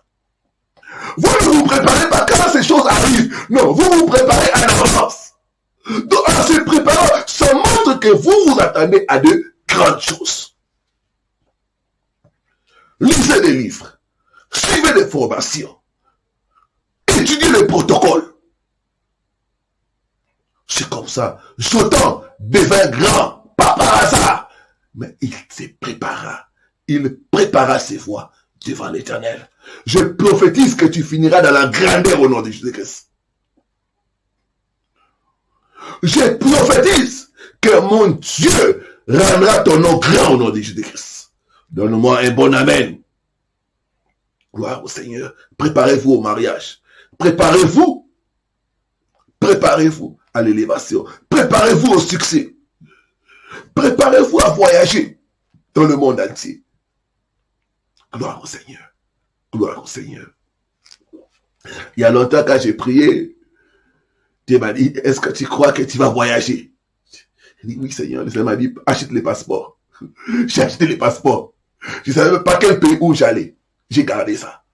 Vous ne vous préparez pas quand ces choses arrivent. Non, vous vous préparez à l'avance. Donc, en se préparant, ça montre que vous vous attendez à de grandes choses. Lisez des livres. Suivez des formations. Étudiez les protocoles. C'est comme ça. Jotham devint grand, pas par hasard. Mais il se prépara. Il prépara ses voies devant l'Éternel. Je prophétise que tu finiras dans la grandeur au nom de Jésus-Christ. Je prophétise que mon Dieu rendra ton nom grand au nom de Jésus-Christ. Donne-moi un bon amen. Gloire au Seigneur. Préparez-vous au mariage. Préparez-vous. Préparez-vous à l'élévation. Préparez-vous au succès. Préparez-vous à voyager dans le monde entier. Gloire au Seigneur. Gloire au Seigneur. Il y a longtemps quand j'ai prié, Dieu m'a dit, est-ce que tu crois que tu vas voyager? J'ai dit, oui Seigneur. Le Seigneur m'a dit, achète les passeports. J'ai acheté les passeports. Je ne savais même pas quel pays où j'allais. J'ai gardé ça.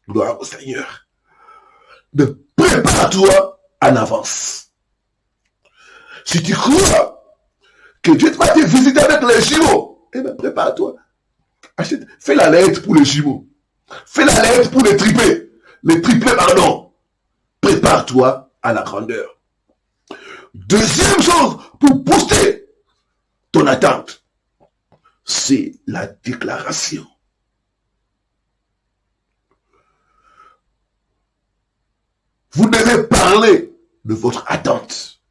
Gloire au Seigneur. Donc, prépare-toi en avance. Si tu crois que Dieu va te visiter avec les jumeaux, eh bien, prépare-toi. Achète, fais la lettre pour les jumeaux. Fais la lettre pour les triplés. Les triplés, pardon. Prépare-toi à la grandeur. Deuxième chose, pour booster ton attente, c'est la déclaration. Vous devez parler de votre attente.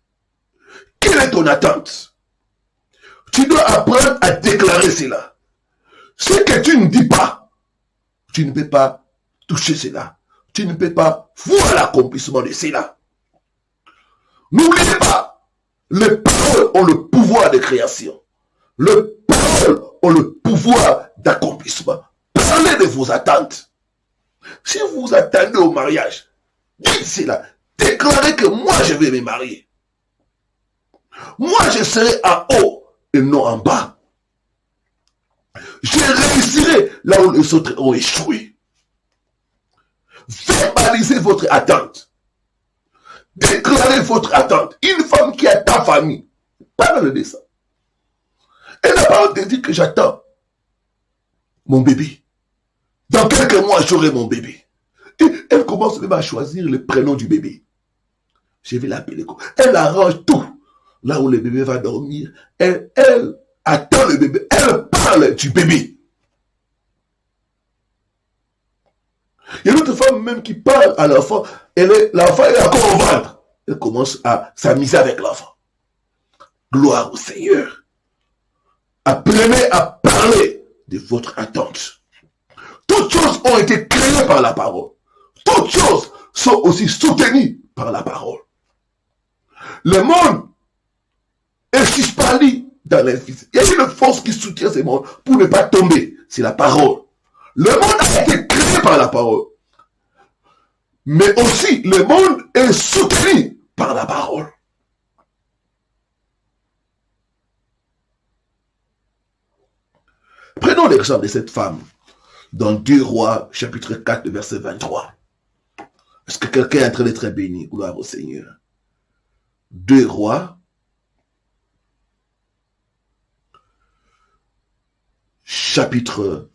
Quelle est ton attente? Tu dois apprendre à déclarer cela. Ce que tu ne dis pas, tu ne peux pas toucher cela. Tu ne peux pas voir l'accomplissement de cela. N'oubliez pas, les paroles ont le pouvoir de création. Les paroles ont le pouvoir d'accomplissement. Parlez de vos attentes. Si vous vous attendez au mariage, dites cela. Déclarez que moi je vais me marier. Moi je serai en haut et non en bas. Je réussirai là où les autres ont échoué. Verbalisez votre attente. Déclarez votre attente. Une femme qui a ta famille, parle de ça. Elle n'a pas honte de dire que j'attends mon bébé. Dans quelques mois, j'aurai mon bébé. Et elle commence même à choisir le prénom du bébé. Je vais l'appeler. Elle arrange tout. Là où le bébé va dormir, elle attend le bébé. Elle parle du bébé. Il y a une autre femme même qui parle à l'enfant. L'enfant est encore au ventre. Elle commence à s'amuser avec l'enfant. Gloire au Seigneur. Apprenez à parler de votre attente. Toutes choses ont été créées par la parole. Toutes choses sont aussi soutenues par la parole. Le monde est suspendu dans l'infini. Il y a une force qui soutient ce monde pour ne pas tomber. C'est la parole. Le monde a été créé par la parole. Mais aussi, le monde est soutenu par la parole. Prenons l'exemple de cette femme dans 2 Rois, chapitre 4, verset 23. Est-ce que quelqu'un est en train d'être béni? Gloire au Seigneur. 2 Rois, chapitre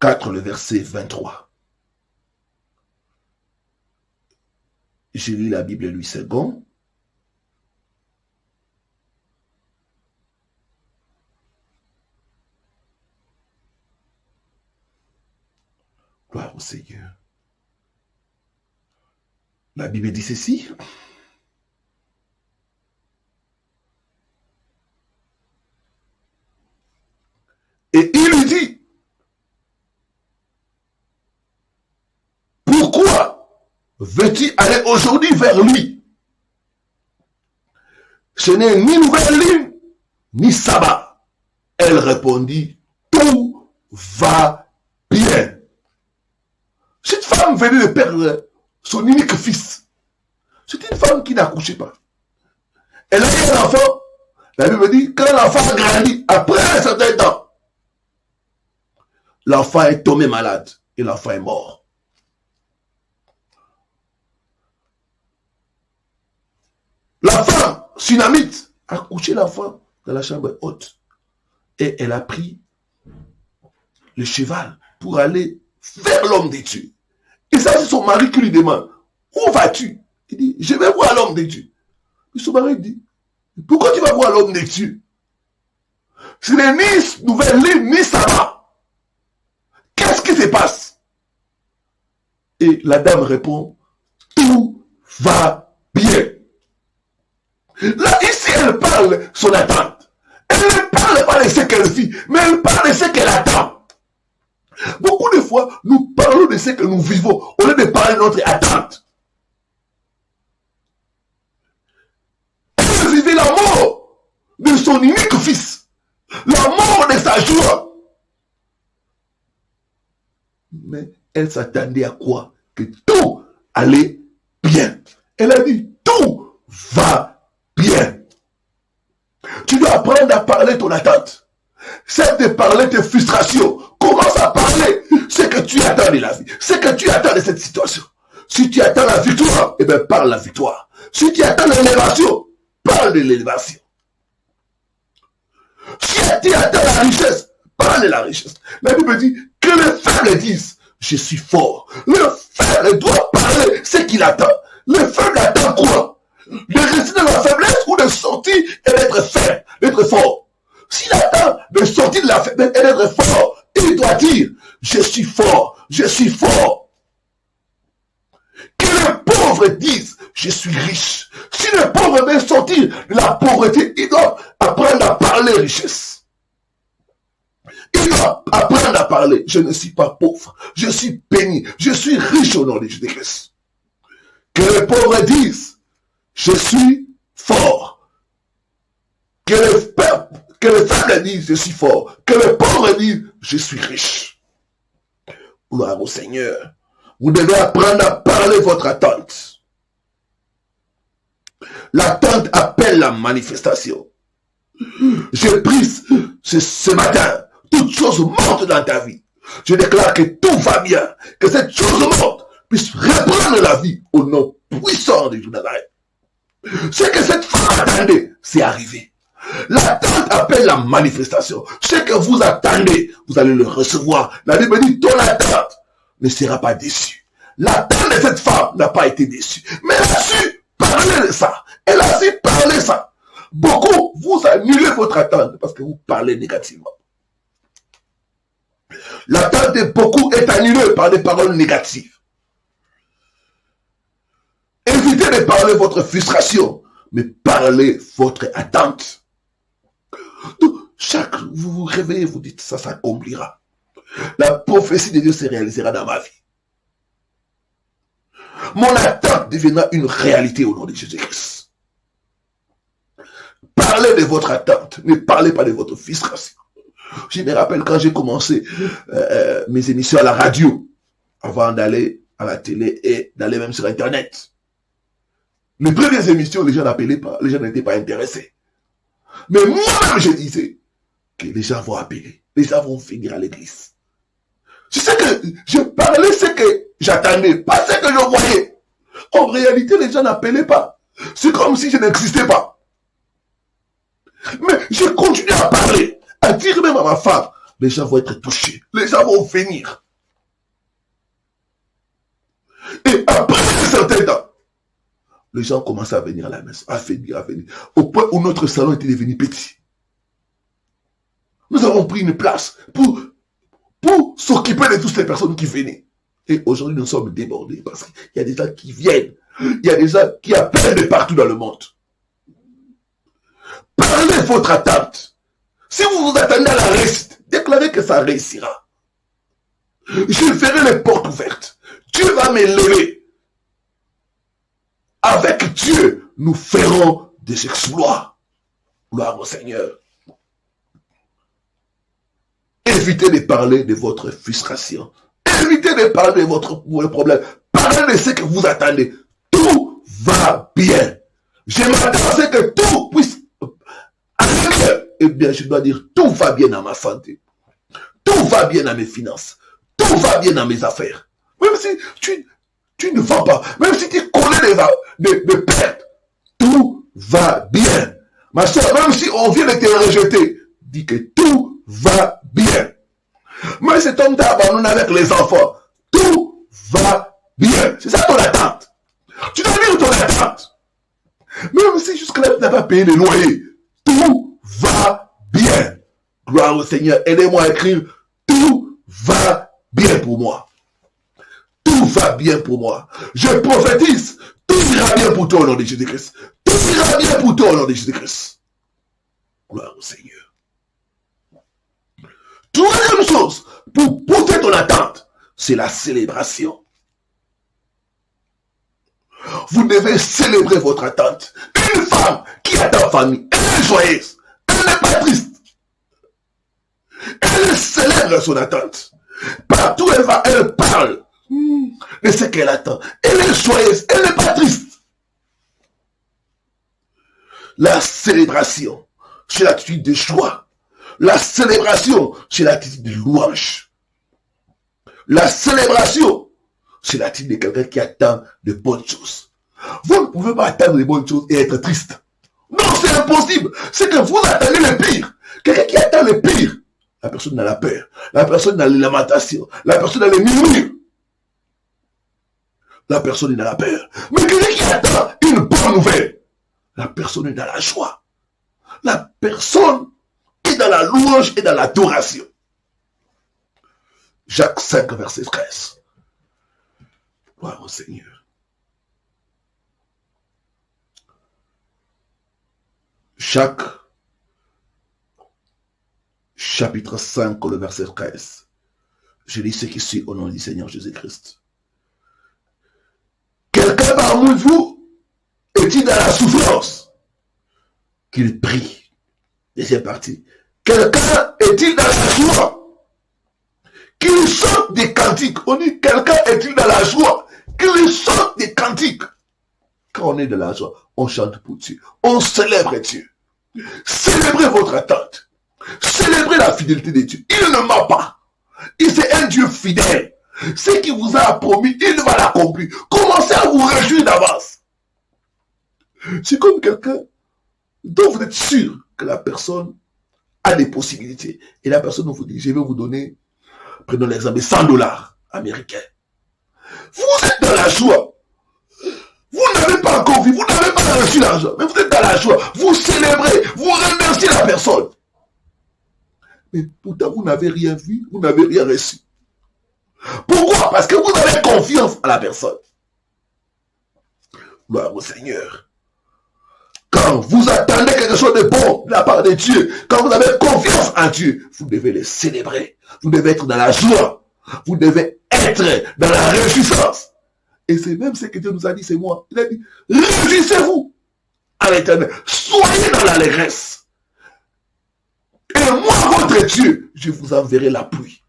4, le verset 23. Je lis la Bible 8 secondes. Gloire au Seigneur. La Bible dit ceci. Et il lui dit, pourquoi veux-tu aller aujourd'hui vers lui? Ce n'est ni nouvelle lune, ni sabbat. Elle répondit, tout va bien. Cette femme venait de perdre son unique fils. C'est une femme qui n'accouchait pas. Elle a eu un enfant. La Bible dit, quand l'enfant grandit, après un certain temps, l'enfant est tombé malade et l'enfant est mort. La femme, Sunamite, a couché l'enfant dans la chambre haute. Et elle a pris le cheval pour aller vers l'homme de Dieu. Et ça, c'est son mari qui lui demande, où vas-tu? Il dit, je vais voir l'homme de Dieu. Et son mari dit, pourquoi tu vas voir l'homme de Dieu? Ce n'est ni nouvelle lune, ni sabbat. Qu'est-ce qui se passe? Et la dame répond, tout va bien. Là, ici, elle parle son attente. Elle ne parle pas de ce qu'elle vit, mais elle parle de ce qu'elle attend. Beaucoup de fois, nous parlons de ce que nous vivons, au lieu de parler de notre attente. Elle vivait la mort de son unique fils, la mort de sa joie. Mais elle s'attendait à quoi? Que tout allait bien. Elle a dit, tout va bien. Tu dois apprendre à parler ton attente. C'est de parler tes frustrations. Commence à parler ce que tu attends de la vie, ce que tu attends de cette situation. Si tu attends la victoire, eh bien parle la victoire. Si tu attends l'élévation, parle de l'élévation. Si tu attends la richesse, parle de la richesse. La Bible dit que le faible dise, je suis fort. Le faible doit parler ce qu'il attend. Le faible attend quoi? De rester dans la faiblesse ou de sortir et d'être faible, d'être fort. S'il attend de sortir de la faiblesse et d'être fort, il doit dire, je suis fort, je suis fort. Que les pauvres disent, je suis riche. Si le pauvre veut sortir de la pauvreté, il doit apprendre à parler richesse. Il doit apprendre à parler, je ne suis pas pauvre, je suis béni, je suis riche au nom de Jésus-Christ. Que les pauvres disent, je suis fort. Que les faibles disent, je suis fort. Que les pauvres disent, je suis riche. Gloire au Seigneur. Vous devez apprendre à parler votre attente. L'attente appelle la manifestation. Je prie ce matin, toutes choses montent dans ta vie. Je déclare que tout va bien, que cette chose monte puisse reprendre la vie au nom puissant de Jésus. Ce que cette femme attendait, c'est arrivé. L'attente appelle la manifestation. Ce que vous attendez, vous allez le recevoir. La Bible dit, ton attente ne sera pas déçue. L'attente de cette femme n'a pas été déçue. Mais elle a su parler de ça. Elle a su parler ça. Beaucoup, vous annulez votre attente parce que vous parlez négativement. L'attente de beaucoup est annulée par des paroles négatives. Évitez de parler votre frustration, mais parlez votre attente. Donc, vous vous réveillez, vous dites, ça s'accomplira. La prophétie de Dieu se réalisera dans ma vie. Mon attente deviendra une réalité au nom de Jésus-Christ. Parlez de votre attente, ne parlez pas de votre frustration. Je me rappelle quand j'ai commencé mes émissions à la radio, avant d'aller à la télé et d'aller même sur Internet. Les premières émissions, les gens n'appelaient pas, les gens n'étaient pas intéressés. Mais moi-même, je disais que les gens vont appeler, les gens vont finir à l'église. C'est ce que je parlais, ce que j'attendais, pas ce que je voyais. En réalité, les gens n'appelaient pas. C'est comme si je n'existais pas. Mais je continue à parler, à dire même à ma femme, les gens vont être touchés, les gens vont venir. Et après un certain temps, les gens commencent à venir à la messe, à venir, au point où notre salon était devenu petit. Nous avons pris une place pour s'occuper de toutes les personnes qui venaient. Et aujourd'hui, nous sommes débordés parce qu'il y a des gens qui viennent. Il y a des gens qui appellent de partout dans le monde. Parlez votre attente. Si vous vous attendez à la réussite, déclarez que ça réussira. Je ferai les portes ouvertes. Dieu va m'élever. Avec Dieu, nous ferons des exploits. Gloire au Seigneur. Évitez de parler de votre frustration. Évitez de parler de votre problème. Parlez de ce que vous attendez. Tout va bien. Je m'attends à ce que tout puisse aller bien. Eh bien, je dois dire, tout va bien dans ma santé. Tout va bien dans mes finances. Tout va bien dans mes affaires. Même si tu ne vends pas, même si tu connais des pertes, tout va bien. Ma soeur, même si on vient de te rejeter, dis que tout va bien. Mais cet homme t'a abandonné avec les enfants, tout va bien. C'est ça ton attente. Tu dois dire ton attente. Même si jusque-là tu n'as pas payé le loyer, tout va bien. Gloire au Seigneur, aidez-moi à écrire, tout va bien pour moi. Tout va bien pour moi. Je prophétise, tout ira bien pour toi au nom de Jésus-Christ. Tout ira bien pour toi au nom de Jésus-Christ. Gloire au Seigneur. Troisième chose, pour porter ton attente, c'est la célébration. Vous devez célébrer votre attente. Une femme qui attend famille, elle est joyeuse, elle n'est pas triste. Elle célèbre son attente. Partout où elle va, elle parle de ce qu'elle attend. Elle est joyeuse, elle n'est pas triste. La célébration, c'est l'attitude de joie. La célébration, c'est l'attitude de louange. La célébration, c'est l'attitude de quelqu'un qui attend de bonnes choses. Vous ne pouvez pas attendre de bonnes choses et être triste. Non, c'est impossible. C'est que vous attendez le pire. Quelqu'un qui attend le pire, la personne n'a la peur. La personne n'a les lamentations. La personne n'a les murmures. La personne est dans la peur. Mais quelqu'un qui attend une bonne nouvelle, la personne est dans la joie. La personne est dans la louange et dans l'adoration. Jacques 5, verset 13. Gloire au Seigneur. Jacques, chapitre 5, le verset 13. Je lis ce qui suit au nom du Seigneur Jésus-Christ. Quelqu'un parmi vous est-il dans la souffrance? Qu'il prie. Deuxième partie. Quelqu'un est-il dans la joie? Qu'il chante des cantiques. On dit quelqu'un est-il dans la joie? Qu'il chante des cantiques. Quand on est dans la joie, on chante pour Dieu. On célèbre Dieu. Célébrez votre attente. Célébrez la fidélité de Dieu. Il ne ment pas. C'est un Dieu fidèle. Ce qu'il vous a promis, il va l'accomplir. Commencez à vous réjouir d'avance. C'est comme quelqu'un dont vous êtes sûr que la personne a des possibilités. Et la personne vous dit, je vais vous donner, prenons l'exemple, 100 dollars américains. Vous êtes dans la joie. Vous n'avez pas encore vu, vous n'avez pas reçu l'argent, mais vous êtes dans la joie. Vous célébrez, vous remerciez la personne. Mais pourtant, vous n'avez rien vu, vous n'avez rien reçu. Pourquoi? Parce que vous avez confiance à la personne. Gloire au Seigneur. Quand vous attendez quelque chose de bon de la part de Dieu, quand vous avez confiance en Dieu, vous devez le célébrer. Vous devez être dans la joie. Vous devez être dans la réjouissance. Et c'est même ce que Dieu nous a dit, c'est moi. Il a dit, réjouissez-vous à l'Éternel. Soyez dans l'allégresse. Et moi, votre Dieu, je vous enverrai la pluie.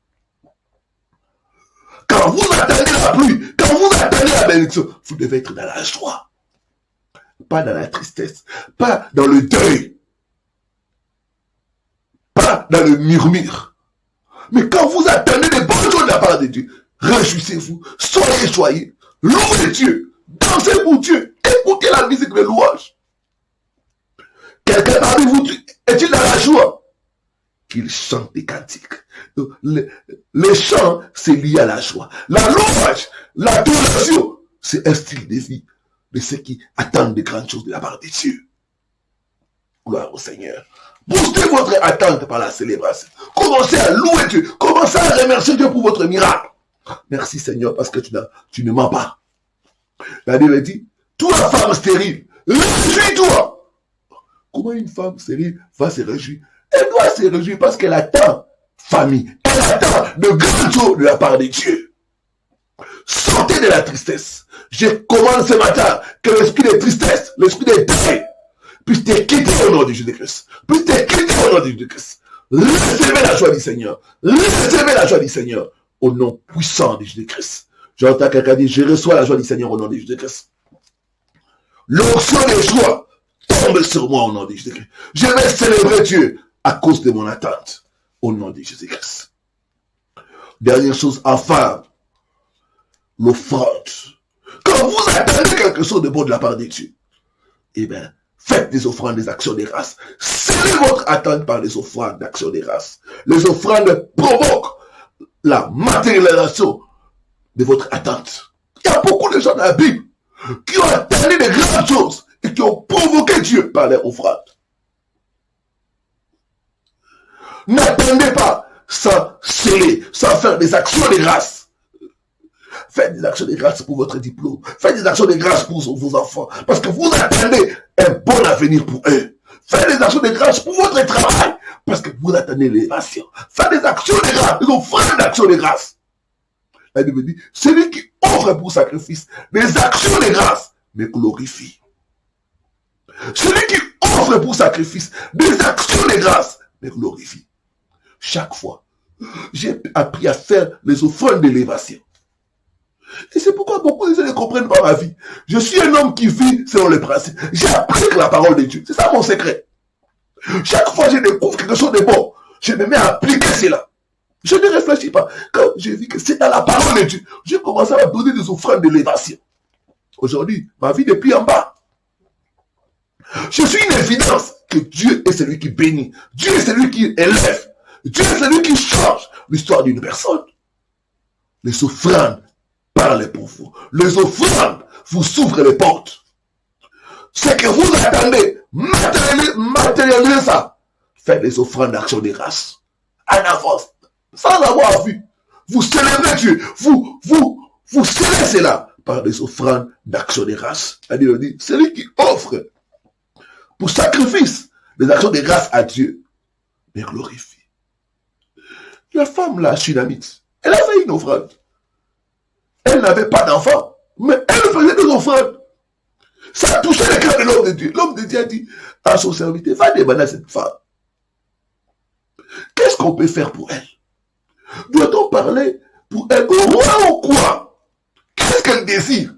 Quand Quand vous attendez la pluie, quand vous attendez la bénédiction, vous devez être dans la joie. Pas dans la tristesse, pas dans le deuil, pas dans le murmure. Mais quand vous attendez des bonnes choses de la part de Dieu, réjouissez-vous, soyez joyeux, louez Dieu, dansez pour Dieu, écoutez la musique de louange. Quelqu'un parmi vous est-il dans la joie? Qu'il chante des cantiques. Les chants, c'est lié à la joie. La louange, l'adoration, c'est un style de vie de ceux qui attendent de grandes choses de la part de Dieu. Gloire au Seigneur. Boostez votre attente par la célébration. Commencez à louer Dieu. Commencez à remercier Dieu pour votre miracle. Merci Seigneur parce que tu ne mens pas. La Bible dit, toi femme stérile, réjouis-toi. Comment une femme stérile va se réjouir? Elle doit se réjouir parce qu'elle attend famille. Elle attend de grandes choses de la part de Dieu. Sortez de la tristesse. Je commande ce matin que l'esprit de tristesse, l'esprit de deuil, puisse te quitter au nom de Jésus-Christ. Puisse te quitter au nom de Jésus-Christ. Recevez la joie du Seigneur. Recevez la joie du Seigneur au nom puissant de Jésus-Christ. J'entends quelqu'un dire, je reçois la joie du Seigneur au nom de Jésus-Christ. L'onction de joie tombe sur moi au nom de Jésus-Christ. Je vais célébrer Dieu à cause de mon attente au nom de Jésus-Christ. Dernière chose, enfin, l'offrande. Quand vous attendez quelque chose de bon de la part de Dieu, eh bien, faites des offrandes, des actions de grâce. Scellez votre attente par les offrandes d'actions de grâce. Les offrandes provoquent la matérialisation de votre attente. Il y a beaucoup de gens dans la Bible qui ont attendu de grandes choses et qui ont provoqué Dieu par leurs offrandes. N'attendez pas sans sceller, sans faire des actions de grâce. Faites des actions de grâce pour votre diplôme. Faites des actions de grâce pour vos enfants. Parce que vous attendez un bon avenir pour eux. Faites des actions de grâce pour votre travail. Parce que vous attendez l'élévation. Faites des actions de grâce. Des offrandes d'actions de grâce. La Bible dit, celui qui offre pour sacrifice des actions de grâce me glorifie. Celui qui offre pour sacrifice des actions de grâce me glorifie. Chaque fois, j'ai appris à faire les offrandes d'élévation. Et c'est pourquoi beaucoup de gens ne comprennent pas ma vie. Je suis un homme qui vit selon les principes. J'applique la parole de Dieu. C'est ça mon secret. Chaque fois que je découvre quelque chose de bon, je me mets à appliquer cela. Je ne réfléchis pas. Quand j'ai vu que c'est dans la parole de Dieu, j'ai commencé à donner des offrandes d'élévation. Aujourd'hui, ma vie n'est plus en bas. Je suis une évidence que Dieu est celui qui bénit. Dieu est celui qui élève. Dieu est celui qui change l'histoire d'une personne. Les offrandes parlent pour vous. Les offrandes vous ouvrent les portes. Ce que vous attendez, matérialisez ça. Faites des offrandes d'action de grâce. En avance. Sans avoir vu. Vous célébrez Dieu. Vous célébrez cela par des offrandes d'action de grâce. C'est-à-dire, celui qui offre pour sacrifice des actions de grâce à Dieu me glorifie. La femme là, Shunammite, elle avait une offrande. Elle n'avait pas d'enfant, mais elle faisait des offrandes. Ça touchait le cœur de l'homme de Dieu. L'homme de Dieu a dit à son serviteur, va demander à cette femme. Qu'est-ce qu'on peut faire pour elle? Doit-on parler pour elle au roi ou quoi? Qu'est-ce qu'elle désire?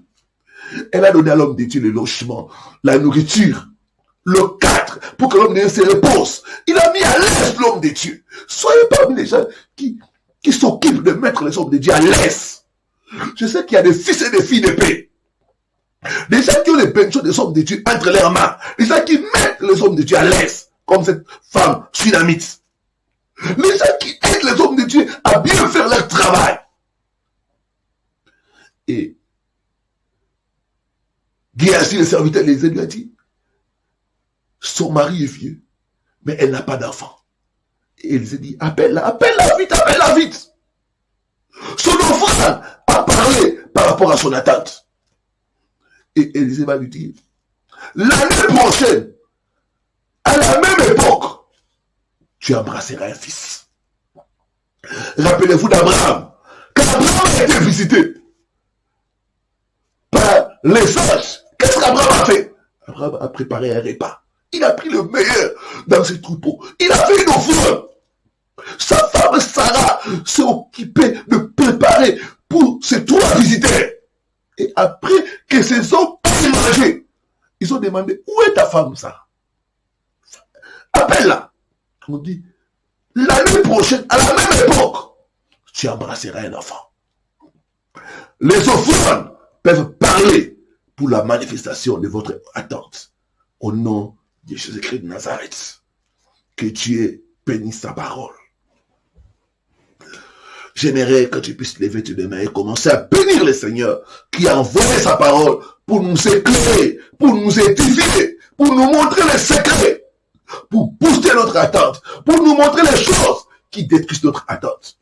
Elle a donné à l'homme de Dieu le logement, la nourriture, le cadre, pour que l'homme de Dieu se repose. Il a mis à l'aise l'homme de Dieu. Soyez parmi les gens qui s'occupent de mettre les hommes de Dieu à l'aise. Je sais qu'il y a des fils et des filles de paix. Des gens qui ont les pensions des hommes de Dieu entre leurs mains. Des gens qui mettent les hommes de Dieu à l'aise. Comme cette femme Shunammite. Les gens qui aident les hommes de Dieu à bien faire leur travail. Et Géasi, le serviteur d'Élisée, lui a dit, son mari est vieux, mais elle n'a pas d'enfant. Et Élisée dit, appelle-la vite. Son offrande a parlé par rapport à son attente. Et Élisée va lui dire, l'année prochaine, à la même époque, tu embrasseras un fils. Rappelez-vous d'Abraham. Quand Abraham a été visité par les anges, qu'est-ce qu'Abraham a fait? Abraham a préparé un repas. Il a pris le meilleur dans ses troupeaux. Il a fait une offrande. Sa femme Sarah s'est occupée de préparer pour ces 3 visiteurs. Et après que ces hommes aient mangé, ils ont demandé, où est ta femme, ça? Appelle-la. On dit, l'année prochaine, à la même époque, tu embrasseras un enfant. Les offrandes peuvent parler pour la manifestation de votre attente. Au nom de Jésus-Christ de Nazareth, que Dieu bénisse sa parole. J'aimerais que tu puisses lever tes mains et commencer à bénir le Seigneur qui a envoyé sa parole pour nous éclairer, pour nous édifier, pour nous montrer les secrets, pour booster notre attente, pour nous montrer les choses qui détruisent notre attente.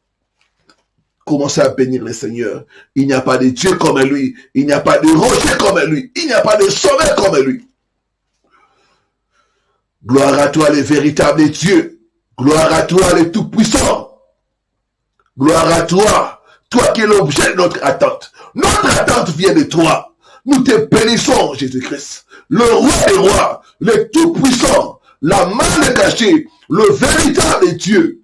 Commencez à bénir le Seigneur. Il n'y a pas de Dieu comme lui. Il n'y a pas de rocher comme lui. Il n'y a pas de sauveur comme lui. Gloire à toi, le véritable Dieu. Gloire à toi, le Tout-Puissant. Gloire à toi, toi qui es l'objet de notre attente. Notre attente vient de toi. Nous te bénissons, Jésus-Christ, le roi des rois, le Tout-Puissant, la main cachée, le véritable Dieu.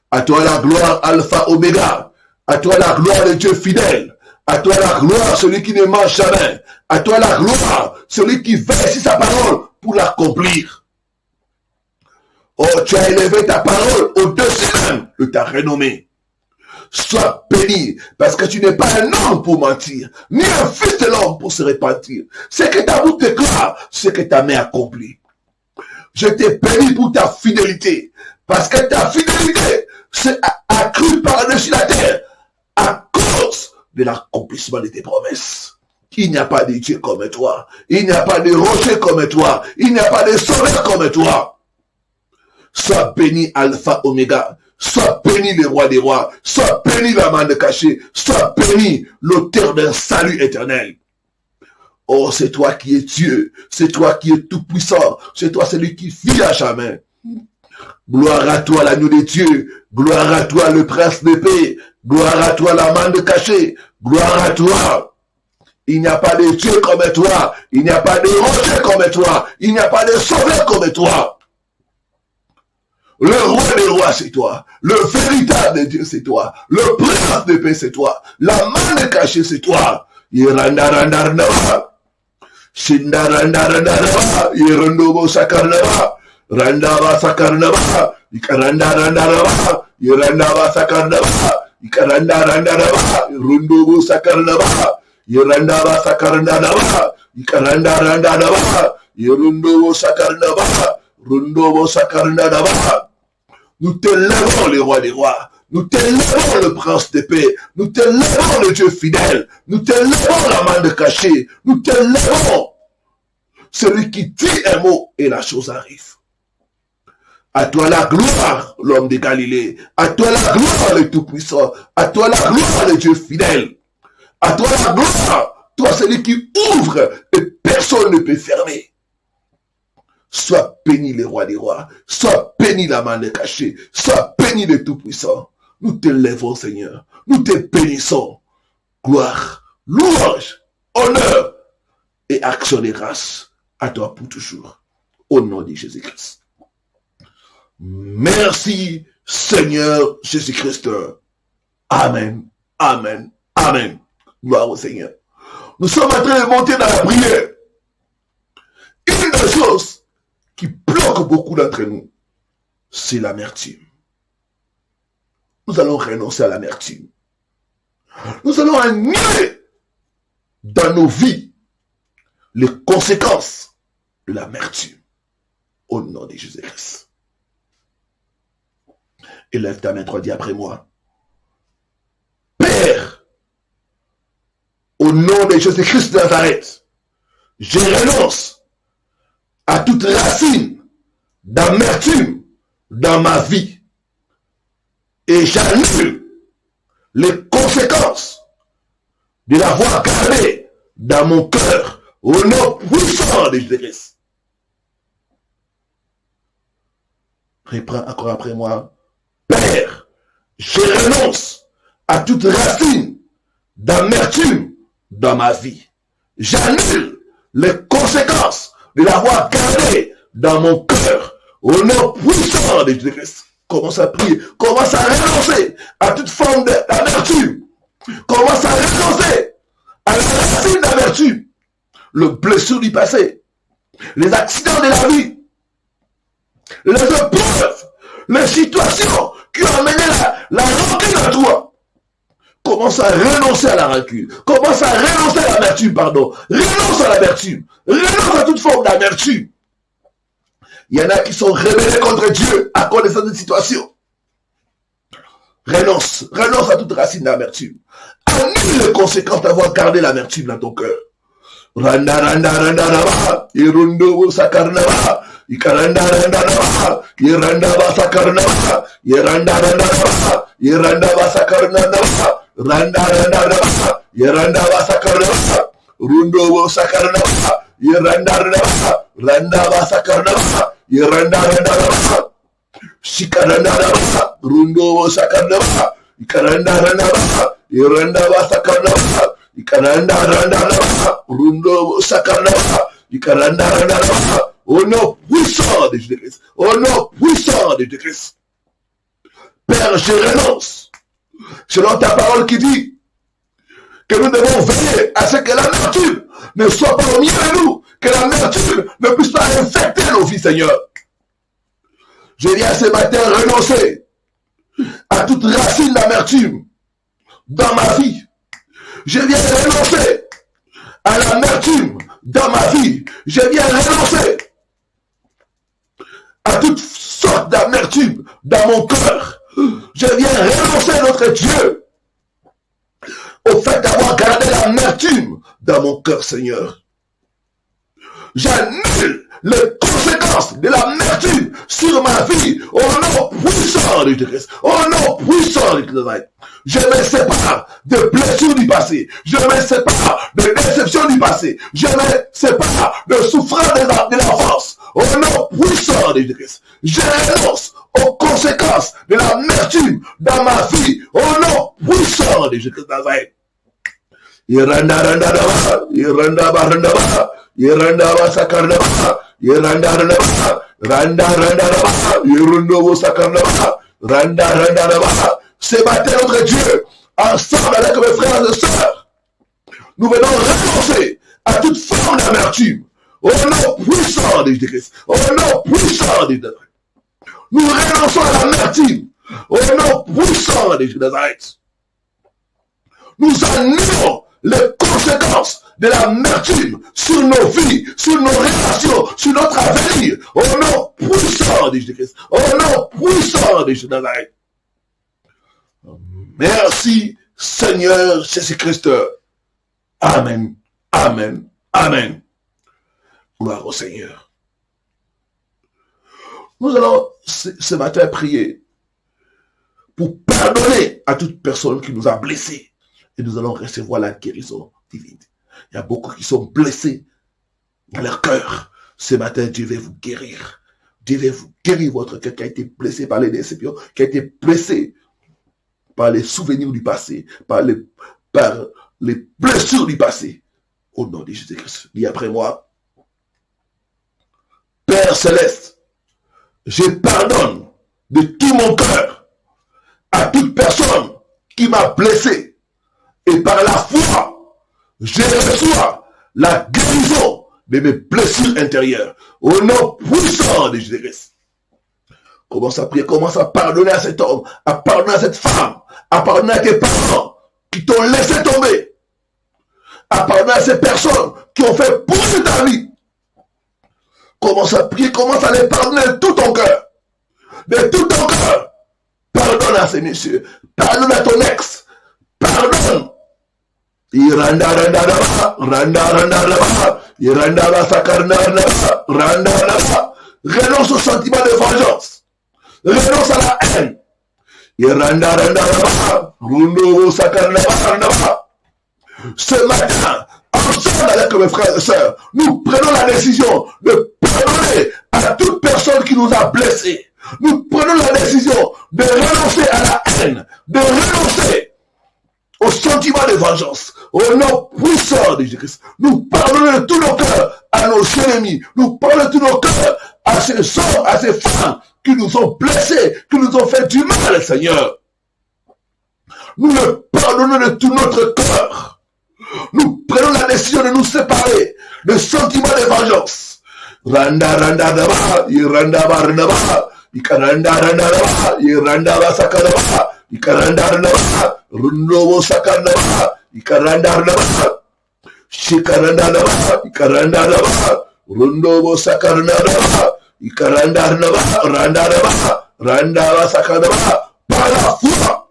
À toi la gloire, Alpha, Oméga. À toi la gloire, le Dieu fidèle. À toi la gloire, celui qui ne mange jamais. À toi la gloire, celui qui veille sur sa parole pour l'accomplir. Oh, tu as élevé ta parole au-dessus même de ta renommée. Sois béni, parce que tu n'es pas un homme pour mentir, ni un fils de l'homme pour se repentir. Ce que ta bouche déclare, ce que ta main accomplit. Je t'ai béni pour ta fidélité, parce que ta fidélité s'est accrue par-dessus la terre à cause de l'accomplissement de tes promesses. Il n'y a pas de Dieu comme toi, il n'y a pas de rocher comme toi, il n'y a pas de sauveur comme toi. Sois béni Alpha Oméga, sois béni le roi des rois, sois béni la main cachée, sois béni l'auteur d'un salut éternel. Oh, c'est toi qui es Dieu, c'est toi qui es tout puissant, c'est toi celui qui vit à jamais. Gloire à toi l'agneau de Dieu, gloire à toi le prince de paix, gloire à toi la main cachée, gloire à toi. Il n'y a pas de Dieu comme toi, il n'y a pas de rocher comme toi, il n'y a pas de sauveur comme toi. Le roi des rois, c'est toi. Le véritable Dieu, c'est toi. Le prince de paix, c'est toi. La main cachée, c'est toi. Yerandarandarnava. Shindarandarandarava. Yerandobo sakarnava. Randava sakarnava. Ikarandarandarava. Yerandava sakarnava. Ikarandarandarava. Rundobo sakarnava. Yerandava sakarnava. Ikarandarandarava. Yerundobo sakarnava. Rundobo sakarnava. Nous te lèvons le roi des rois. Nous te lèvons le prince de paix. Nous te lèvons le Dieu fidèle. Nous te lèvons la main cachée. Nous te lèvons celui qui dit un mot et la chose arrive. À toi la gloire, l'homme de Galilée. À toi la gloire, le Tout-Puissant. À toi la gloire, le Dieu fidèle. À toi la gloire, toi celui qui ouvre et personne ne peut fermer. Sois béni le roi des rois, sois béni la main cachée, sois béni le Tout-Puissant. Nous te lèvons, Seigneur, nous te bénissons. Gloire, louange, honneur et action de grâce à toi pour toujours. Au nom de Jésus-Christ. Merci, Seigneur Jésus-Christ. Amen, amen, amen. Gloire au Seigneur. Nous sommes en train de monter dans la prière. Une des choses qui bloque beaucoup d'entre nous, c'est l'amertume. Nous allons renoncer à l'amertume. Nous allons annuler dans nos vies les conséquences de l'amertume au nom de Jésus-Christ. Élève ta main, toi, dis après moi. Père, au nom de Jésus-Christ de Nazareth, je renonce à toute racine d'amertume dans ma vie. Et j'annule les conséquences de l'avoir gardé dans mon cœur au nom puissant de Jésus-Christ. Reprends encore après moi. Père, je renonce à toute racine d'amertume dans ma vie. J'annule les conséquences de l'avoir gardé dans mon cœur au nom puissant de Jésus-Christ. Commence à prier, commence à renoncer à toute forme d'amertume Commence à renoncer à la racine d'amertume, le blessure du passé, les accidents de la vie, les épreuves, les situations qui ont amené la rancune à toi. Commence à renoncer à la rancune. Commence à renoncer à l'amertume, pardon. Renonce à l'amertume. Renonce à toute forme d'amertume. Il y en a qui sont rebellés contre Dieu à cause de cette situation. Renonce. Renonce à toute racine d'amertume. Annule les conséquences d'avoir gardé l'amertume dans ton cœur. Randa randa randa raba, irundo sakarnaba, ikaranda randa raba, iranda basakarnaba, iranda randa raba, iranda basakarnaba, randa randa raba, iranda basakarnaba, rundo sakarnaba, iranda raba, randa basakarnaba, iranda randa raba, shikaranda raba, rundo sakarnaba, ikaranda randa raba, iranda basakarnaba. Ikaranda randa raba, rundo sakarnaba, ikaranda randa raba, au nom puissant de Jésus-Christ, au nom puissant de Jésus-Christ. Père, je renonce, selon ta parole qui dit que nous devons veiller à ce que l'amertume ne soit pas au milieu de nous, que l'amertume ne puisse pas infecter nos vies, Seigneur. Je viens ce matin renoncer à toute racine d'amertume dans ma vie. Je viens renoncer à l'amertume dans ma vie. Je viens renoncer à toute sorte d'amertume dans mon cœur. Je viens renoncer, notre Dieu, au fait d'avoir gardé l'amertume dans mon cœur, Seigneur. J'annule les conséquences de l'amertume sur ma vie au nom puissant de Jésus-Christ. Au nom puissant de Jésus-Christ. Je me sépare de blessures du passé. Je me sépare de déceptions du passé. Je me sépare de souffrances de l'enfance. Au nom puissant de Jésus-Christ. Je renonce aux conséquences de l'amertume dans ma vie. Au nom puissant de Jésus-Christ. Iranda randa raba, iranda baranda ba, iranda basakarna ba, iranda randa ba, randa randa raba, irundo sakarna ba, randa randa raba. Ce matin, notre Dieu, ensemble avec mes frères et sœurs, nous venons renoncer à toute forme d'amertume. Au nom puissant de Jésus-Christ, au nom puissant de Jésus-Christ. Nous renonçons à l'amertume. Au nom puissant de Jésus-Christ. Nous annulons les conséquences de l'amertume sur nos vies, sur nos relations, sur notre avenir, au nom puissant de Jésus-Christ, au nom puissant de Jésus-Christ. Merci Seigneur Jésus-Christ. Amen, amen, amen. Gloire au Seigneur. Nous allons ce matin prier pour pardonner à toute personne qui nous a blessés. Et nous allons recevoir la guérison divine. Il y a beaucoup qui sont blessés dans leur cœur. Ce matin, Dieu va vous guérir. Dieu va vous guérir votre cœur qui a été blessé par les déceptions, qui a été blessé par les souvenirs du passé, par les blessures du passé. Au nom de Jésus-Christ. Dis après moi. Père Céleste, je pardonne de tout mon cœur à toute personne qui m'a blessé. Et par la foi, je reçois la guérison de mes blessures intérieures. Au nom puissant de Jésus-Christ. Commence à prier, commence à pardonner à cet homme, à pardonner à cette femme, à pardonner à tes parents qui t'ont laissé tomber, à pardonner à ces personnes qui ont fait pourrir ta vie. Commence à prier, commence à les pardonner de tout ton cœur. De tout ton cœur. Pardonne à ces messieurs. Pardonne à ton ex. Pardonne. Iranda randa raba, randa randa raba, iranda basakarna raba, randa raba. Renonce au sentiment de vengeance. Renonce à la haine. Iranda randa raba, rundo sakarna raba. Ce matin, ensemble avec mes frères et sœurs, nous prenons la décision de pardonner à toute personne qui nous a blessés. Nous prenons la décision de renoncer à la haine, de renoncer au sentiment de vengeance, au nom puissant de Jésus-Christ. Nous pardonnons de tous nos cœurs à nos ennemis. Nous pardonnons de tous nos cœurs à ces hommes, à ces femmes qui nous ont blessés, qui nous ont fait du mal, Seigneur. Nous le pardonnons de tout notre cœur. Nous prenons la décision de nous séparer de sentiments de vengeance. Randa randa daba, iranda barnaba, ikaranda randa daba, iranda basakanaba, ikaranda randa, rundo sakanaba, ikaranda randa, shikaranda daba, ikaranda daba, rundo sakanaba, ikaranda randa daba, randa basakanaba. Par la foi,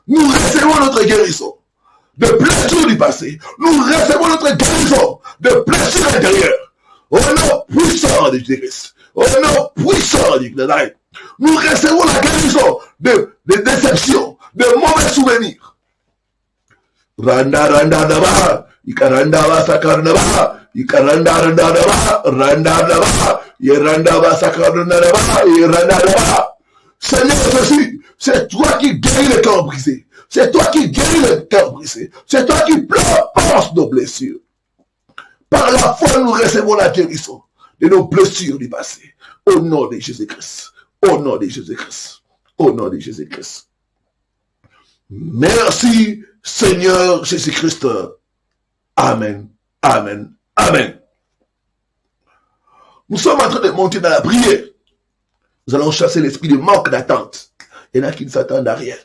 nous recevons notre guérison de blessures du passé. Nous recevons notre guérison de blessures intérieures. Au nom puissant de Jésus-Christ. Au nom puissant de Jésus-Christ. Nous recevons la guérison de déceptions, de mauvais souvenirs. Randa randa daba, ikaranda basakarnaba, ikaranda randa daba, randa daba, iranda basakarnaba, iranda daba. Seigneur Jésus, c'est toi qui guéris le cœur brisé. C'est toi qui guéris le cœur brisé. C'est toi qui pense nos blessures. Par la foi, nous recevons la guérison de nos blessures du passé. Au nom de Jésus-Christ. Au nom de Jésus-Christ. Au nom de Jésus-Christ. Merci, Seigneur Jésus-Christ. Amen. Amen. Amen. Nous sommes en train de monter dans la prière. Nous allons chasser l'esprit de manque d'attente. Il y en a qui ne s'attendent à rien.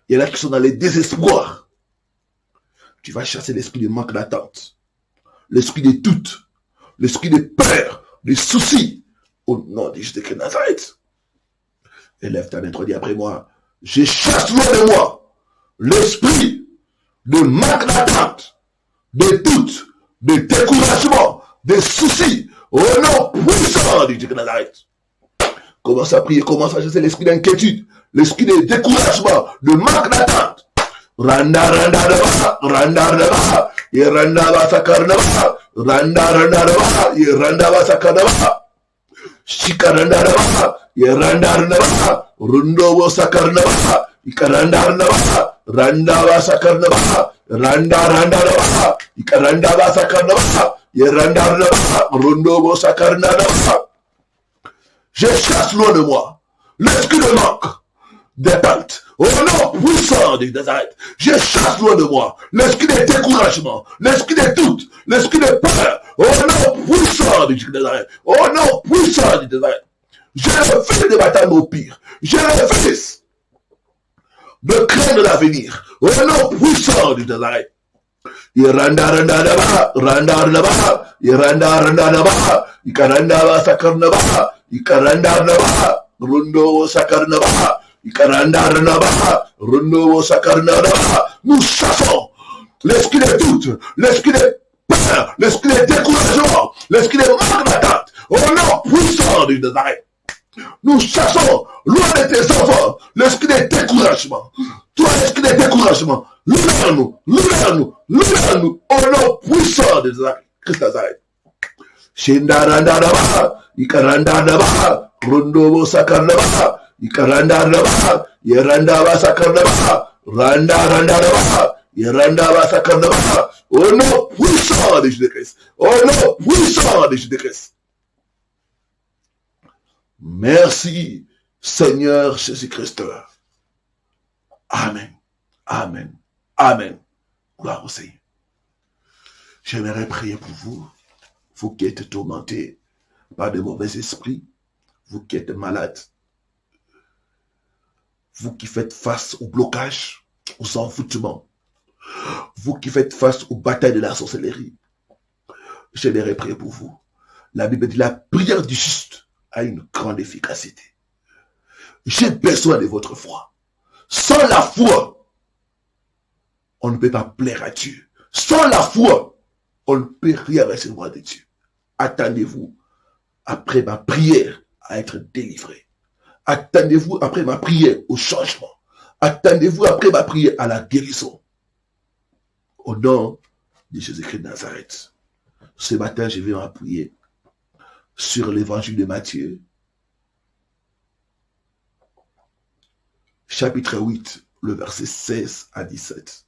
Il y en a qui sont dans les désespoirs. Tu vas chasser l'esprit de manque d'attente. L'esprit de doute. L'esprit de peur. De soucis. Au nom de Jésus-Christ de Nazareth. Élève ta main, dis après moi. Je chasse loin de moi l'esprit de manque d'attente, de doute, de découragement, de soucis. Au nom puissant de Jésus-Christ de Nazareth. Commence à prier, commence à chasser l'esprit d'inquiétude, l'esprit de découragement, de manque d'attente. Randa randa daba, randa daba, iranda basakarnaba, randa randa daba, iranda basakarnaba, shikaranda daba, iranda daba, rundo basakarnaba, ikaranda daba, randa basakarnaba, randa randa daba, ikaranda basakarnaba, iranda daba, rundo basakarnaba. Je chasse loin de moi l'esprit de manque, d'attente. Au nom puissant de Nazareth, je chasse loin de moi l'esprit de découragement, l'esprit de doute, l'esprit de peur. Au nom puissant de Nazareth, au nom puissant de Nazareth, je refuse de m'attendre au pire. Je refuse de craindre l'avenir. Au nom puissant de Nazareth. Iranda randa daba, randa daba, iranda randa daba, ikaranda basakarnaba, ikaranda daba, rundo sakarnaba, ikaranda daba, rundo sakarnaba. Nous chassons l'esprit de doute, l'esprit de peur, l'esprit de découragement, l'esprit de manque d'attente. Au nom puissant de Nazareth. Nous chassons loin de tes enfants l'esprit de découragement. Toi, l'esprit de découragement, libère-nous, libère-nous, libère-nous au nom puissant de Christ Nazareth. Shindaranda daba, ikaranda daba, rundo sakarnaba, ikaranda daba, yeranda basakarnaba, randa randa daba, yeranda basakarnaba. Au nom puissant de Jésus-Christ. Au nom puissant de Jésus-Christ. Merci, Seigneur Jésus-Christ. Amen. Amen. Amen. Gloire au Seigneur. J'aimerais prier pour vous, vous qui êtes tourmentés par de mauvais esprits, vous qui êtes malades, vous qui faites face au blocage, aux envoûtements, vous qui faites face aux batailles de la sorcellerie. J'aimerais prier pour vous. La Bible dit la prière du juste a une grande efficacité. J'ai besoin de votre foi. Sans la foi, on ne peut pas plaire à Dieu. Sans la foi, on ne peut rien recevoir de Dieu. Attendez-vous, après ma prière, à être délivré. Attendez-vous, après ma prière, au changement. Attendez-vous, après ma prière, à la guérison. Au nom de Jésus-Christ de Nazareth. Ce matin, je vais m'appuyer sur l'évangile de Matthieu, chapitre 8, le verset 16 à 17.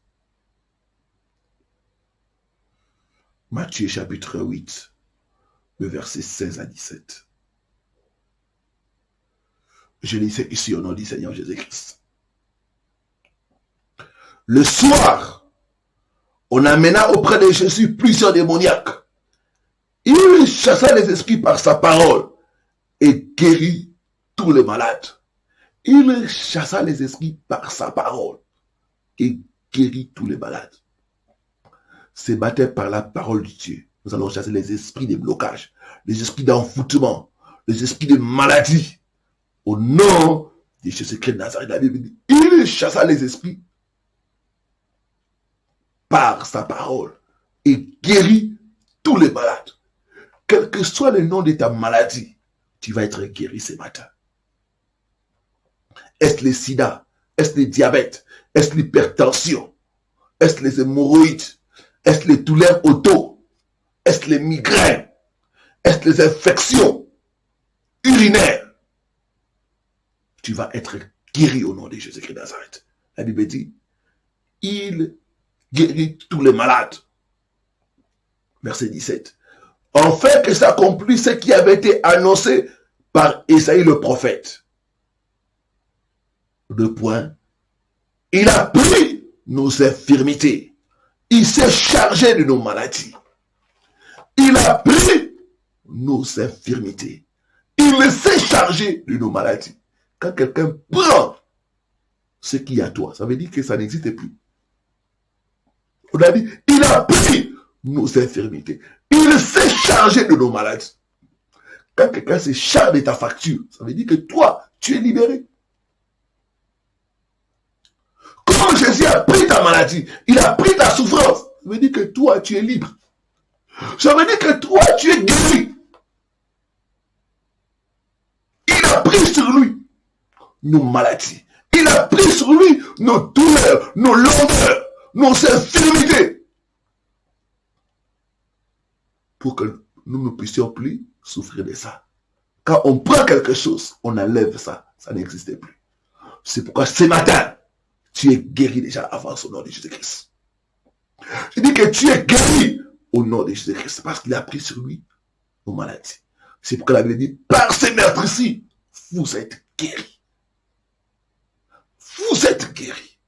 Matthieu chapitre 8, le verset 16 à 17. Je lis ici au nom du Seigneur Jésus-Christ. Le soir, on amena auprès de Jésus plusieurs démoniaques. Il chassa les esprits par sa parole et guérit tous les malades. Il chassa les esprits par sa parole et guérit tous les malades. Ce matin, par la parole de Dieu, nous allons chasser les esprits de blocage, les esprits d'envoûtement, les esprits de maladie. Au nom de Jésus-Christ de Nazareth, la Bible dit, il chassa les esprits par sa parole et guérit tous les malades. Quel que soit le nom de ta maladie, tu vas être guéri ce matin. Est-ce le sida? Est-ce le diabète? Est-ce l'hypertension? Est-ce les hémorroïdes? Est-ce les douleurs auto? Est-ce les migraines? Est-ce les infections urinaires? Tu vas être guéri au nom de Jésus-Christ de Nazareth. La Bible dit, il guérit tous les malades. Verset 17. Enfin que s'accomplisse ce qui avait été annoncé par Ésaïe le prophète. 2 points. Il a pris nos infirmités. Il s'est chargé de nos maladies. Il a pris nos infirmités. Il s'est chargé de nos maladies. Quand quelqu'un prend ce qui est à toi, ça veut dire que ça n'existe plus. On a dit, il a pris nos infirmités. Il s'est chargé de nos maladies. Quand quelqu'un se charge de ta facture, ça veut dire que toi, tu es libéré. Comme Jésus a pris ta maladie, il a pris ta souffrance, ça veut dire que toi, tu es libre. Ça veut dire que toi, tu es guéri. Il a pris sur lui nos maladies. Il a pris sur lui nos douleurs, nos longueurs, nos infirmités. Pour que nous ne puissions plus souffrir de ça. Quand on prend quelque chose, on enlève ça. Ça n'existait plus. C'est pourquoi ce matin, tu es guéri déjà avant au nom de Jésus-Christ. Je dis que tu es guéri au nom de Jésus-Christ parce qu'il a pris sur lui nos maladies. C'est pourquoi la Bible dit, par ces meurtres-ci, vous êtes guéris. Vous êtes guéris.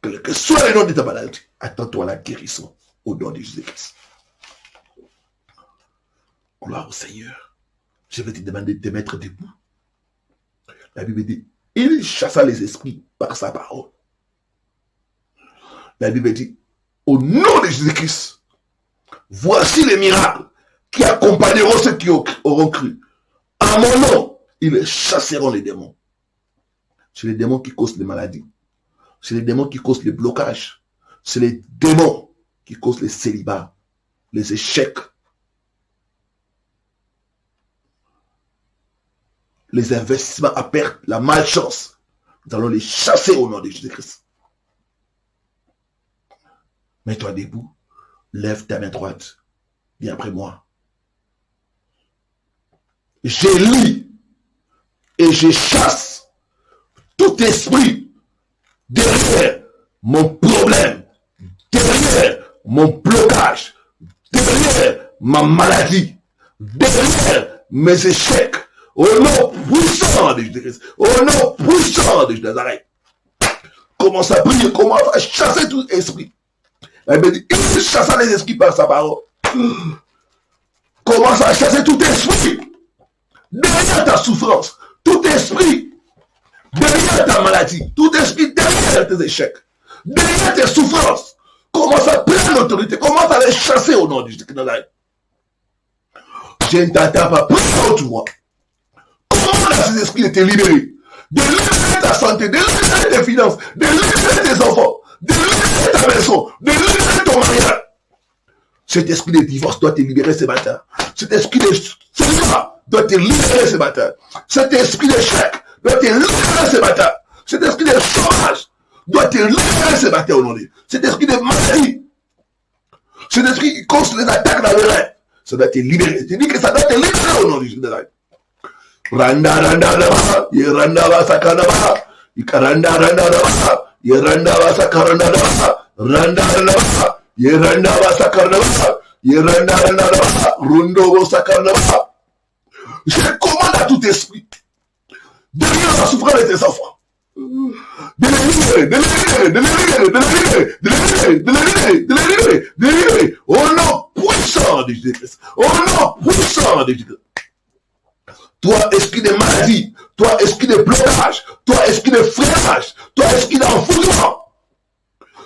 Quel que soit le nom de ta maladie, attends-toi à la guérison au nom de Jésus-Christ. Gloire au Seigneur. Je vais te demander de te mettre debout. La Bible dit, il chassa les esprits par sa parole. La Bible dit, au nom de Jésus-Christ, voici les miracles qui accompagneront ceux qui auront cru. À mon nom, ils chasseront les démons. C'est les démons qui causent les maladies. C'est les démons qui causent les blocages. C'est les démons qui causent les célibats, les échecs, les investissements à perte, la malchance. Nous allons les chasser au nom de Jésus-Christ. Mets-toi debout, lève ta main droite, viens après moi. Je lis et je chasse tout esprit derrière mon problème, derrière mon blocage, derrière ma maladie, derrière mes échecs, au nom puissant de Jésus-Christ, au nom puissant de Nazareth. Commence à prier, commence à chasser tout esprit. La Bible dit, il chassa les esprits par sa parole. Commence à chasser tout esprit derrière ta souffrance, tout esprit derrière ta maladie, tout esprit derrière tes échecs, derrière tes souffrances. Commence à prendre l'autorité, commence à les chasser au nom de Jésus. Je ne t'attends pas, prie contre moi. Comment ces esprits de te libérer, de libérer ta santé, de libérer tes finances, de libérer tes enfants, de libérer ta maison, de libérer ton mariage. Cet esprit de divorce doit te libérer ce matin. Cet esprit de célibat doit te libérer ce matin. Cet esprit d'échec doit te libérer ce matin. Cet esprit de chômage doit te libérer ce matin au nom de Dieu. Cet esprit de maladie, cet esprit qui cause les attaques dans le rêve, ça doit te libérer. Tu dis que ça doit te libérer au nom de Jésus. Randa randa randa, yeranda vasakana ba, ikaranda randa randa, yeranda vasakaranda ba, randa randa ba, yeranda vasakaranda ba, yeranda randa ba, rundo vasakaranda ba. Je commande à tout esprit derrière la souffrance de tes enfants, de les libérer, au nom puissant de Jésus-Christ, au nom puissant de Jésus-Christ. Toi, esprit de maladie, toi, esprit de blocage, toi, esprit de freinage, toi, esprit d'enfouissement,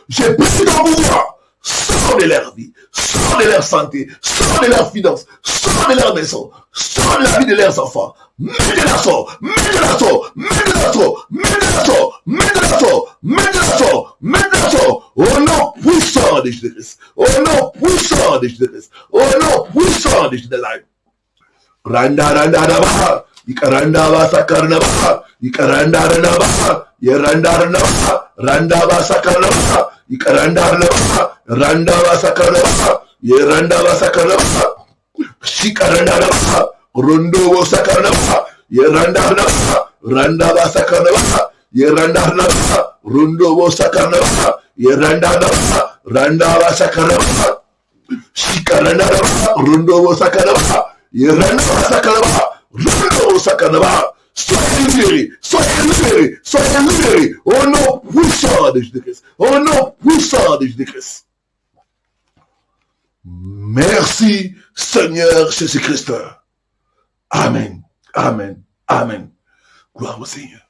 j'ai pris ton pouvoir. Sors de leur vie, sors de leur santé, sors de leurs finances, sors de leur maison, sors de la vie de leurs enfants. Maintenant sort, maintenant sort, maintenant sort, maintenant sort, maintenant sort, maintenant sort, maintenant sort. Au nom puissant de Jésus-Christ, au nom puissant de Jésus-Christ, au nom puissant de Jésus-Christ. Randa randa raba, ikaranda basa karnaba, ikaranda raba, yeranda raba, randa basa karnaba, ikaranda raba, randa basa karnaba, yeranda basa karnaba, shikaranda raba, rondo basa karnaba, yeranda raba, randa basa karnaba, yeranda raba, rondo basa karnaba, yeranda raba, randa basa karnaba, shikaranda raba, rondo basa karnaba. Soyez libérés, soyez libérés, soyez libérés, au nom puissant de Jésus-Christ, au nom puissant de Jésus-Christ. Merci Seigneur Jésus-Christ. Amen, amen, amen. Gloire au Seigneur.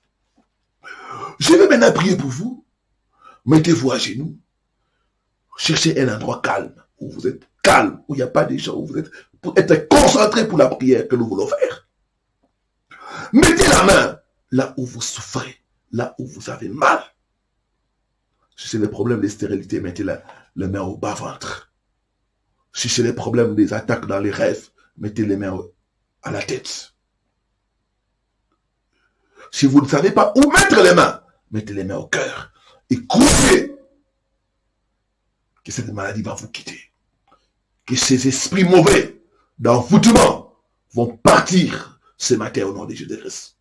Je vais maintenant prier pour vous. Mettez-vous à genoux. Cherchez un endroit calme, où vous êtes calme, où il n'y a pas de gens, où vous êtes, pour être concentré pour la prière que nous voulons faire. Mettez la main là où vous souffrez, là où vous avez mal. Si c'est le problème de stérilité, mettez la main au bas-ventre. Si c'est le problème des attaques dans les rêves, mettez les mains à la tête. Si vous ne savez pas où mettre les mains, mettez les mains au cœur. Et croyez que cette maladie va vous quitter. Que ces esprits mauvais d'envoûtement vont partir ce matin au nom de Jésus-Christ.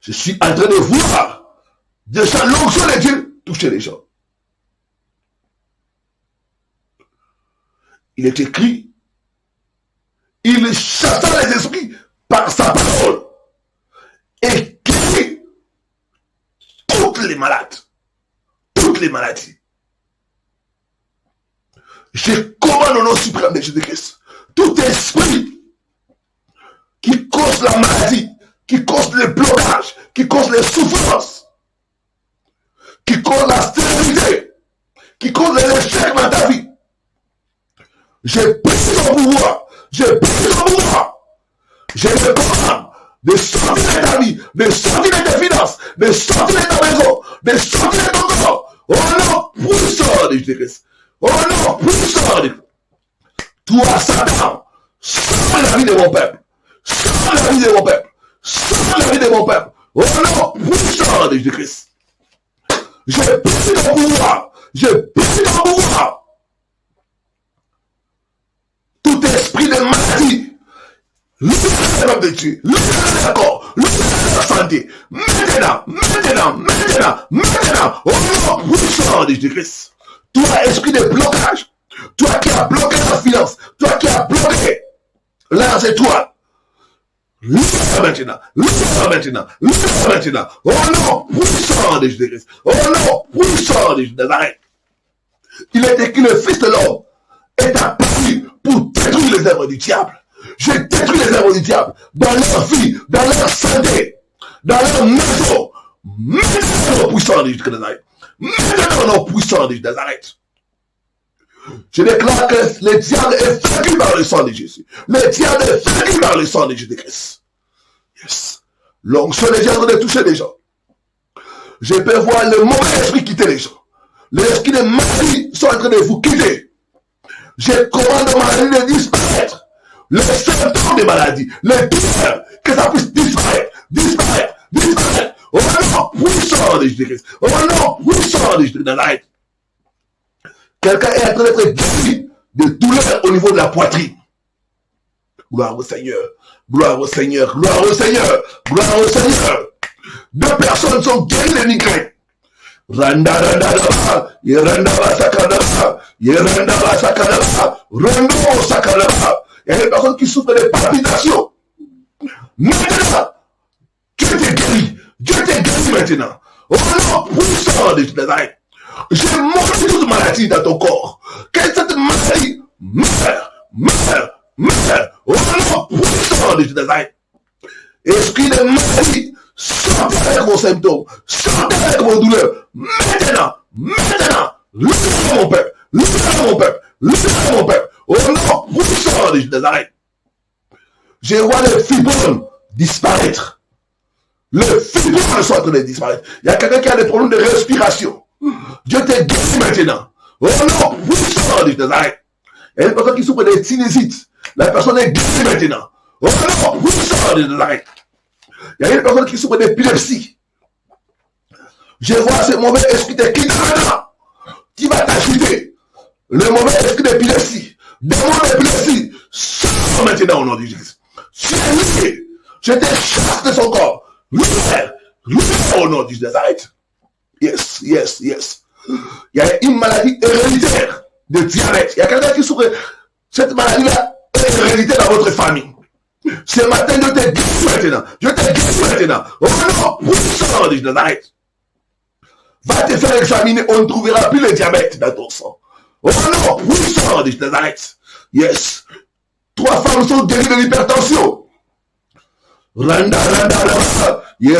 Je suis en train de voir déjà l'onction de Dieu toucher les gens. Il est écrit, il chassa les esprits par sa parole et guérit toutes les malades, toutes les maladies. Je commande au nom suprême de Jésus-Christ, tout esprit qui cause la maladie, qui cause le blocage, qui cause les souffrances, qui cause la stérilité, qui cause l'échec dans ta vie. J'ai pris ton pouvoir, j'ai pris ton pouvoir. Je me commande de sortir de ta vie, de sortir de tes finances, de sortir de ta maison, de sortir de ton corps. Au nom puissant de Jésus-Christ. Au nom puissant de toi, Satan, sors la vie de mon peuple. Sors la vie de mon peuple. Sors la vie de mon peuple. Au nom puissant de Jésus-Christ. J'ai pris ton pouvoir. J'ai pris ton pouvoir. Tout esprit de maladie, libérez le peuple de Dieu, libérez le corps, libérez la santé, maintenant, maintenant, maintenant, maintenant, au nom puissant de Jésus-Christ. Toi, esprit de blocage, toi qui as bloqué la finance, toi qui as bloqué l'argent et toi, libère maintenant, libère maintenant, libère maintenant, au nom puissant de Jésus-Christ, au nom puissant de Jésus-Christ. Il est écrit, le Fils de l'homme est apparu pour détruire les œuvres du diable. Je détruis les œuvres du diable dans leur vie, dans leur santé, dans leur maison. Maintenant, au puissant de Jésus-Christ. Maintenant, au puissant de Jésus-Christ. Je déclare que le diable est vaincu par le sang de Jésus. Le diable est vaincu par le sang de Jésus-Christ. Yes. L'onction de Dieu est en train de toucher les gens. Je peux voir le mauvais esprit quitter les gens. Les esprits de maladie sont en train de vous quitter. Je commande aux maladies de disparaître. Les symptômes des maladies, les douleurs, que ça puisse disparaître, disparaître, disparaître. Au nom puissant de Jésus-Christ. Au nom puissant de Jésus-Christ. Quelqu'un est en train d'être guéri de douleurs au niveau de la poitrine. Gloire au Seigneur. Gloire au Seigneur. Gloire au Seigneur. Gloire au Seigneur. 2 personnes sont guéries de migraine. Randa randa randa, yeranda basakada, yeranda basakada, rondo sakada. Il y a des personnes qui souffrent de palpitations. Maintenant, que guéri maintenant. Au nom puissant de Nazareth. J'ai mangé toute maladie dans ton corps. Que cette maladie meurt. Au nom puissant de Nazareth. Esprit de maladie, sortez avec vos symptômes, sortez avec vos douleurs. Maintenant, libérez mon peuple, au nom puissant de Nazareth. Je vois les fibromes disparaître. Les fibromes sont en train de disparaître. Il y a quelqu'un qui a des problèmes de respiration. Dieu te guérit maintenant. Au nom puissant de Nazareth. Il y a une personne qui souffre de sinusite. La personne est guérie maintenant. Au nom puissant de Nazareth. Il y a une personne qui souffre d'épilepsie. Je vois ce mauvais esprit te quitter maintenant. Qui va t'agiter. Le mauvais esprit d'épilepsie. Démon d'épilepsie. Sors maintenant au nom de Jésus. Tu es lié. Je te chasse de son corps. Libère au nom de Jésus. Yes. Il y a une maladie héréditaire de diabète. Il y a quelqu'un qui souffre. Cette maladie-là est héréditaire dans votre famille. Ce matin, je te guéris maintenant. Au nom puissant de Nazareth. Va te faire examiner, on ne trouvera plus le diabète dans ton sang. Au nom puissant de Nazareth. Yes. 3 femmes sont guéries de l'hypertension. Randa, il y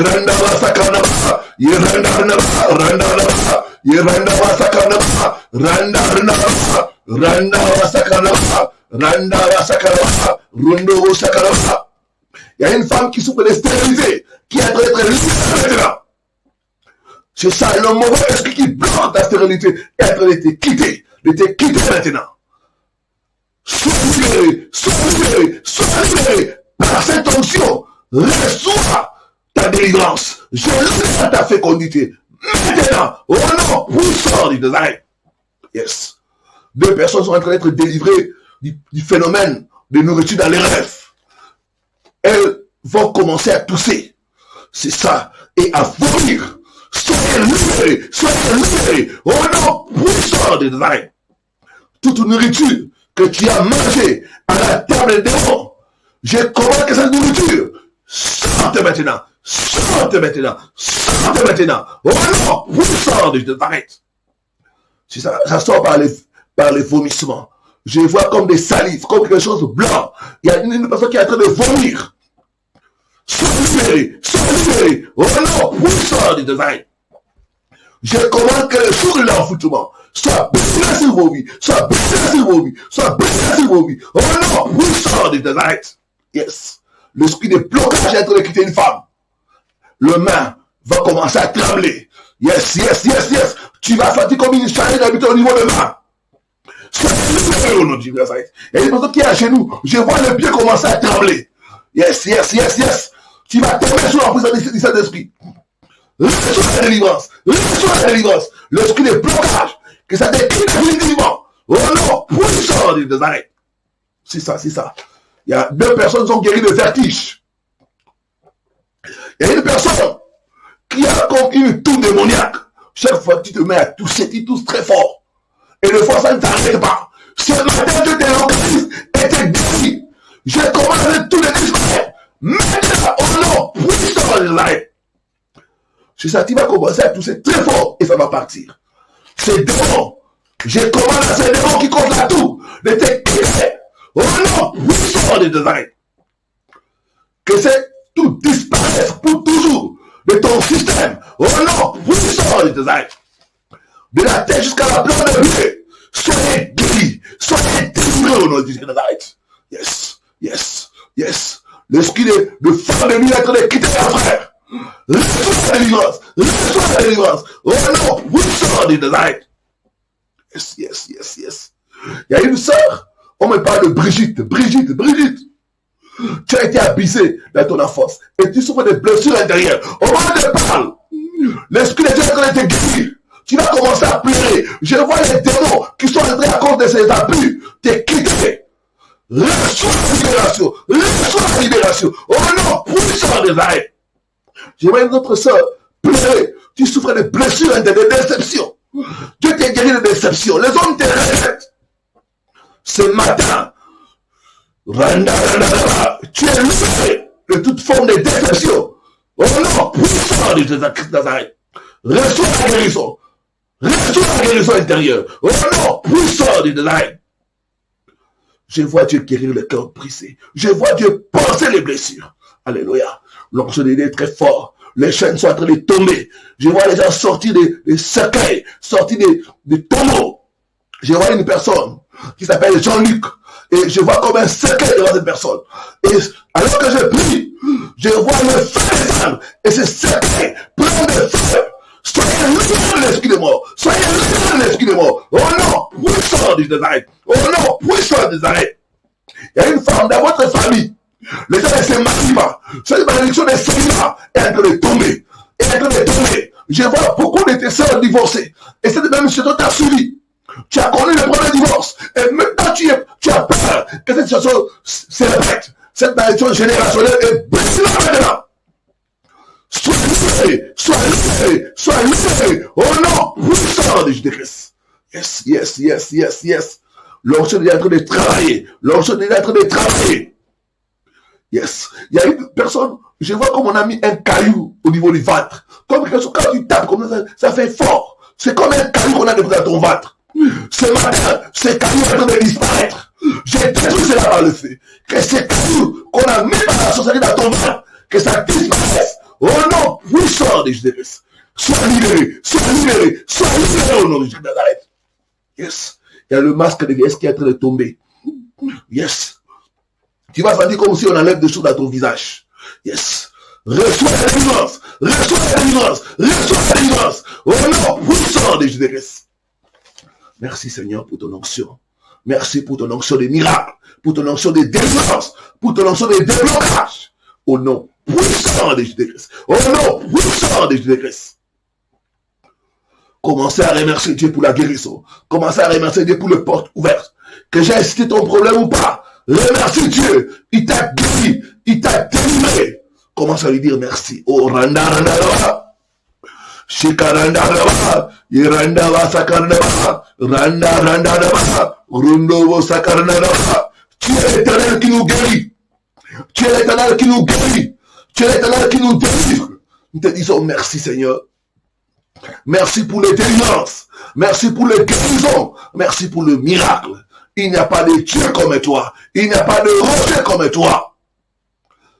a une femme qui souffre de stérilité, qui est en train d'être libérée maintenant. C'est ça, le mauvais esprit qui bloque ta stérilité est en train de te quitter maintenant. Sois libéré par cette onction. Reçois ta délivrance. Je laisse ta fécondité. Maintenant, au nom puissant de Nazareth. Yes. 2 personnes sont en train d'être délivrées du phénomène de nourriture dans les rêves. Elles vont commencer à tousser. C'est ça. Et à vomir. Soyez libérés. Au nom puissant de Nazareth. Toute nourriture que tu as mangée à la table des démons. Je commande que cette nourriture sorte maintenant. Au nom puissant de Nazareth. Si ça sort par les vomissements. Je vois comme des salives, comme quelque chose de blanc. Il y a une personne qui est en train de vomir. Sois libéré. Au nom puissant de Nazareth. Je commande que le jour de l'enfoutement soit brisé sur vos vies. Au nom puissant de Nazareth. Yes. L'esprit de blocage est en train de quitter une femme. Le main va commencer à trembler. Yes. Tu vas faire comme une charge d'habitude au niveau de main. Sois libéré au nom de Jésus. Il y a une personne qui est à genoux. Je vois le pied commencer à trembler. Yes. Tu vas tomber sur la puissance de cet esprit. Reçois la délivrance. L'esprit de blocage. Que ça décline définitivement. Au nom puissant de Nazareth. C'est ça. Il y a 2 personnes qui sont guéries de vertige. Il y a une personne qui a comme une toux démoniaque. Chaque fois que tu te mets à tousser, tu tousses très fort. Et des fois, ça ne t'arrête pas. Ce matin, Dieu te localise et te guérit. Je commande tous les disparaître. Maintenant, au nom puissant de Nazareth. C'est ça, tu vas commencer à tousser très fort et ça va partir. Ces démons, je commande à ces démons qui comptent la toux de te quitter. Au nom puissant de Nazareth. Que c'est tout disparaisse pour toujours de ton système. Au nom puissant de Nazareth. De la tête jusqu'à la plante de pied. Soyez guéris. Soyez délivrés au nom de Nazareth. Yes. L'esprit de femme de nuit est en train de quitter la frère. Reçois la délivrance. Au nom puissant de Nazareth. Yes. Il y a une sœur. On me parle de Brigitte. Tu as été abusé dans ton enfance. Et tu souffres de blessures intérieures. On te parle. L'esprit de Dieu est en train de te guérir. Tu vas commencer à pleurer. Je vois les démons qui sont entrés à cause de ces abus. T'es quitté. Reçois la libération. Au nom puissant de Nazareth. Je vois une autre sœur pleurer. Tu souffres de blessures intérieures, de déception. Dieu t'est guéri de déception. Les hommes te rejettent. Ce matin, tu es libéré de toute forme de déception. Au nom puissant de Jésus-Christ de Nazareth. Reçois la guérison. Reçois la guérison intérieure. Au nom puissant de Nazareth. Je vois Dieu guérir le cœur brisé. Je vois Dieu penser les blessures. Alléluia. L'onction de Dieu est très fort. Les chaînes sont en train de tomber. Je vois les gens sortir des cercueils, sortir des tombeaux. Je vois une personne qui s'appelle Jean-Luc. Et je vois comme un cercueil devant cette personne. Et alors que je prie, je vois le feu descendre. Et ce cercueil plein de feu. Soyez libérés de l'esprit de mort. Soyez libérés de l'esprit de mort. Au nom puissant de Nazareth. Au nom puissant de Nazareth. Il y a une femme dans votre famille. Les gens ne se marient pas. Cette malédiction des célibats est en train de tomber. Est en train de tomber. Je vois beaucoup de tes sœurs divorcées. Et cette même situation t'a suivi. Tu as connu le premier divorce. Et maintenant tu as peur que cette situation se répète. Cette malédiction générationnelle est brisée maintenant. Sois libéré, sois libéré, sois libéré. Au nom puissant de Jésus-Christ. Yes, yes, yes, yes, yes. L'onction est en train de travailler. L'onction est en train de travailler. Yes. Il y a une personne, je vois comme on a mis un caillou au niveau du ventre. Comme quand tu tapes comme ça fait fort. C'est comme un caillou qu'on a déposé dans ton ventre. Ce matin, ce caillou est en train de disparaître. J'ai détruit cela par le feu. Que ce caillou qu'on a mis par la sorcellerie dans ton ventre, que ça disparaisse. Au nom puissant de Jésus-Christ. Sois libéré, sois libéré, sois libéré au nom de Jésus de Nazareth. Yes. Il y a le masque de vieillesse qui est en train de tomber. Yes. Tu vas sentir comme si on enlève des choses dans ton visage. Yes. Reçois la délivrance. Reçois la délivrance. Reçois la délivrance. Au nom puissant de Jésus-Christ. Merci Seigneur pour ton onction. Merci pour ton onction de miracles. Pour ton onction de délivrance. Pour ton onction de déblocage. Au nom puissant de Jésus-Christ. Au nom puissant de Jésus-Christ. Commencez à remercier Dieu pour la guérison. Commencez à remercier Dieu pour les portes ouvertes. Que j'ai incité ton problème ou pas. Remercie Dieu. Il t'a guéri. Il t'a délivré. Commence à lui dire merci. Oh, randa, randa, randa. Shikaranda, randa. Iranda, va, sakaranda, randa, randa, randa. Rundo, sakaranda, randa. Tu es l'Éternel qui nous guérit. Tu es l'Éternel qui nous guérit. Tu es l'Éternel qui nous délivre. Nous te disons merci Seigneur. Merci pour les délivrances. Merci pour les guérisons. Merci pour le miracle. Il n'y a pas de Dieu comme toi. Il n'y a pas de rocher comme toi.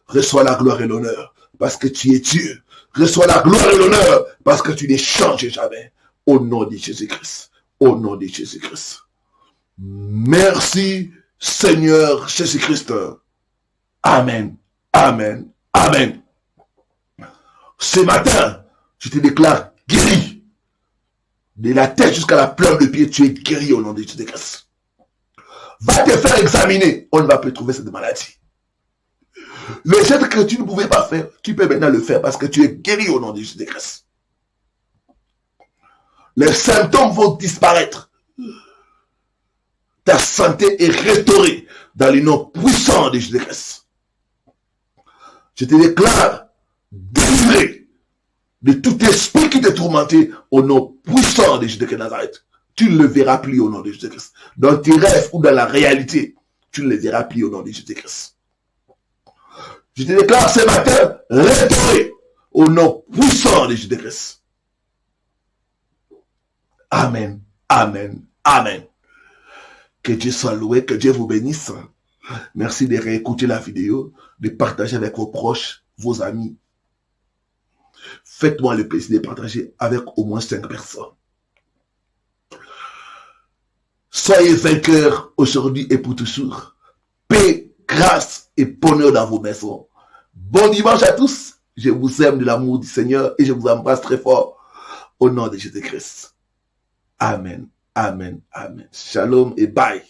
Reçois la gloire et l'honneur parce que tu es Dieu. Reçois la gloire et l'honneur parce que tu ne changes jamais. Au nom de Jésus-Christ. Au nom de Jésus-Christ. Merci Seigneur Jésus-Christ. Amen. Amen. Amen. Ce matin, je te déclare guéri. De la tête jusqu'à la plante de pied, tu es guéri au nom de Jésus-Christ. Va te faire examiner. On ne va plus trouver cette maladie. Le geste que tu ne pouvais pas faire, tu peux maintenant le faire parce que tu es guéri au nom de Jésus-Christ. Les symptômes vont disparaître. Ta santé est restaurée dans le nom puissant de Jésus-Christ. Je te déclare délivré de tout esprit qui te tourmentait au nom puissant de Jésus de Nazareth. Tu ne le verras plus au nom de Jésus-Christ. Dans tes rêves ou dans la réalité, tu ne le verras plus au nom de Jésus-Christ. Je te déclare ce matin restauré au nom puissant de Jésus-Christ. Amen, amen, amen. Que Dieu soit loué, que Dieu vous bénisse. Merci de réécouter la vidéo, de partager avec vos proches, vos amis. Faites-moi le plaisir de partager avec au moins 5 personnes. Soyez vainqueurs aujourd'hui et pour toujours. Paix, grâce et bonheur dans vos maisons. Bon dimanche à tous. Je vous aime de l'amour du Seigneur et je vous embrasse très fort au nom de Jésus-Christ. Amen, amen, amen. Shalom et bye.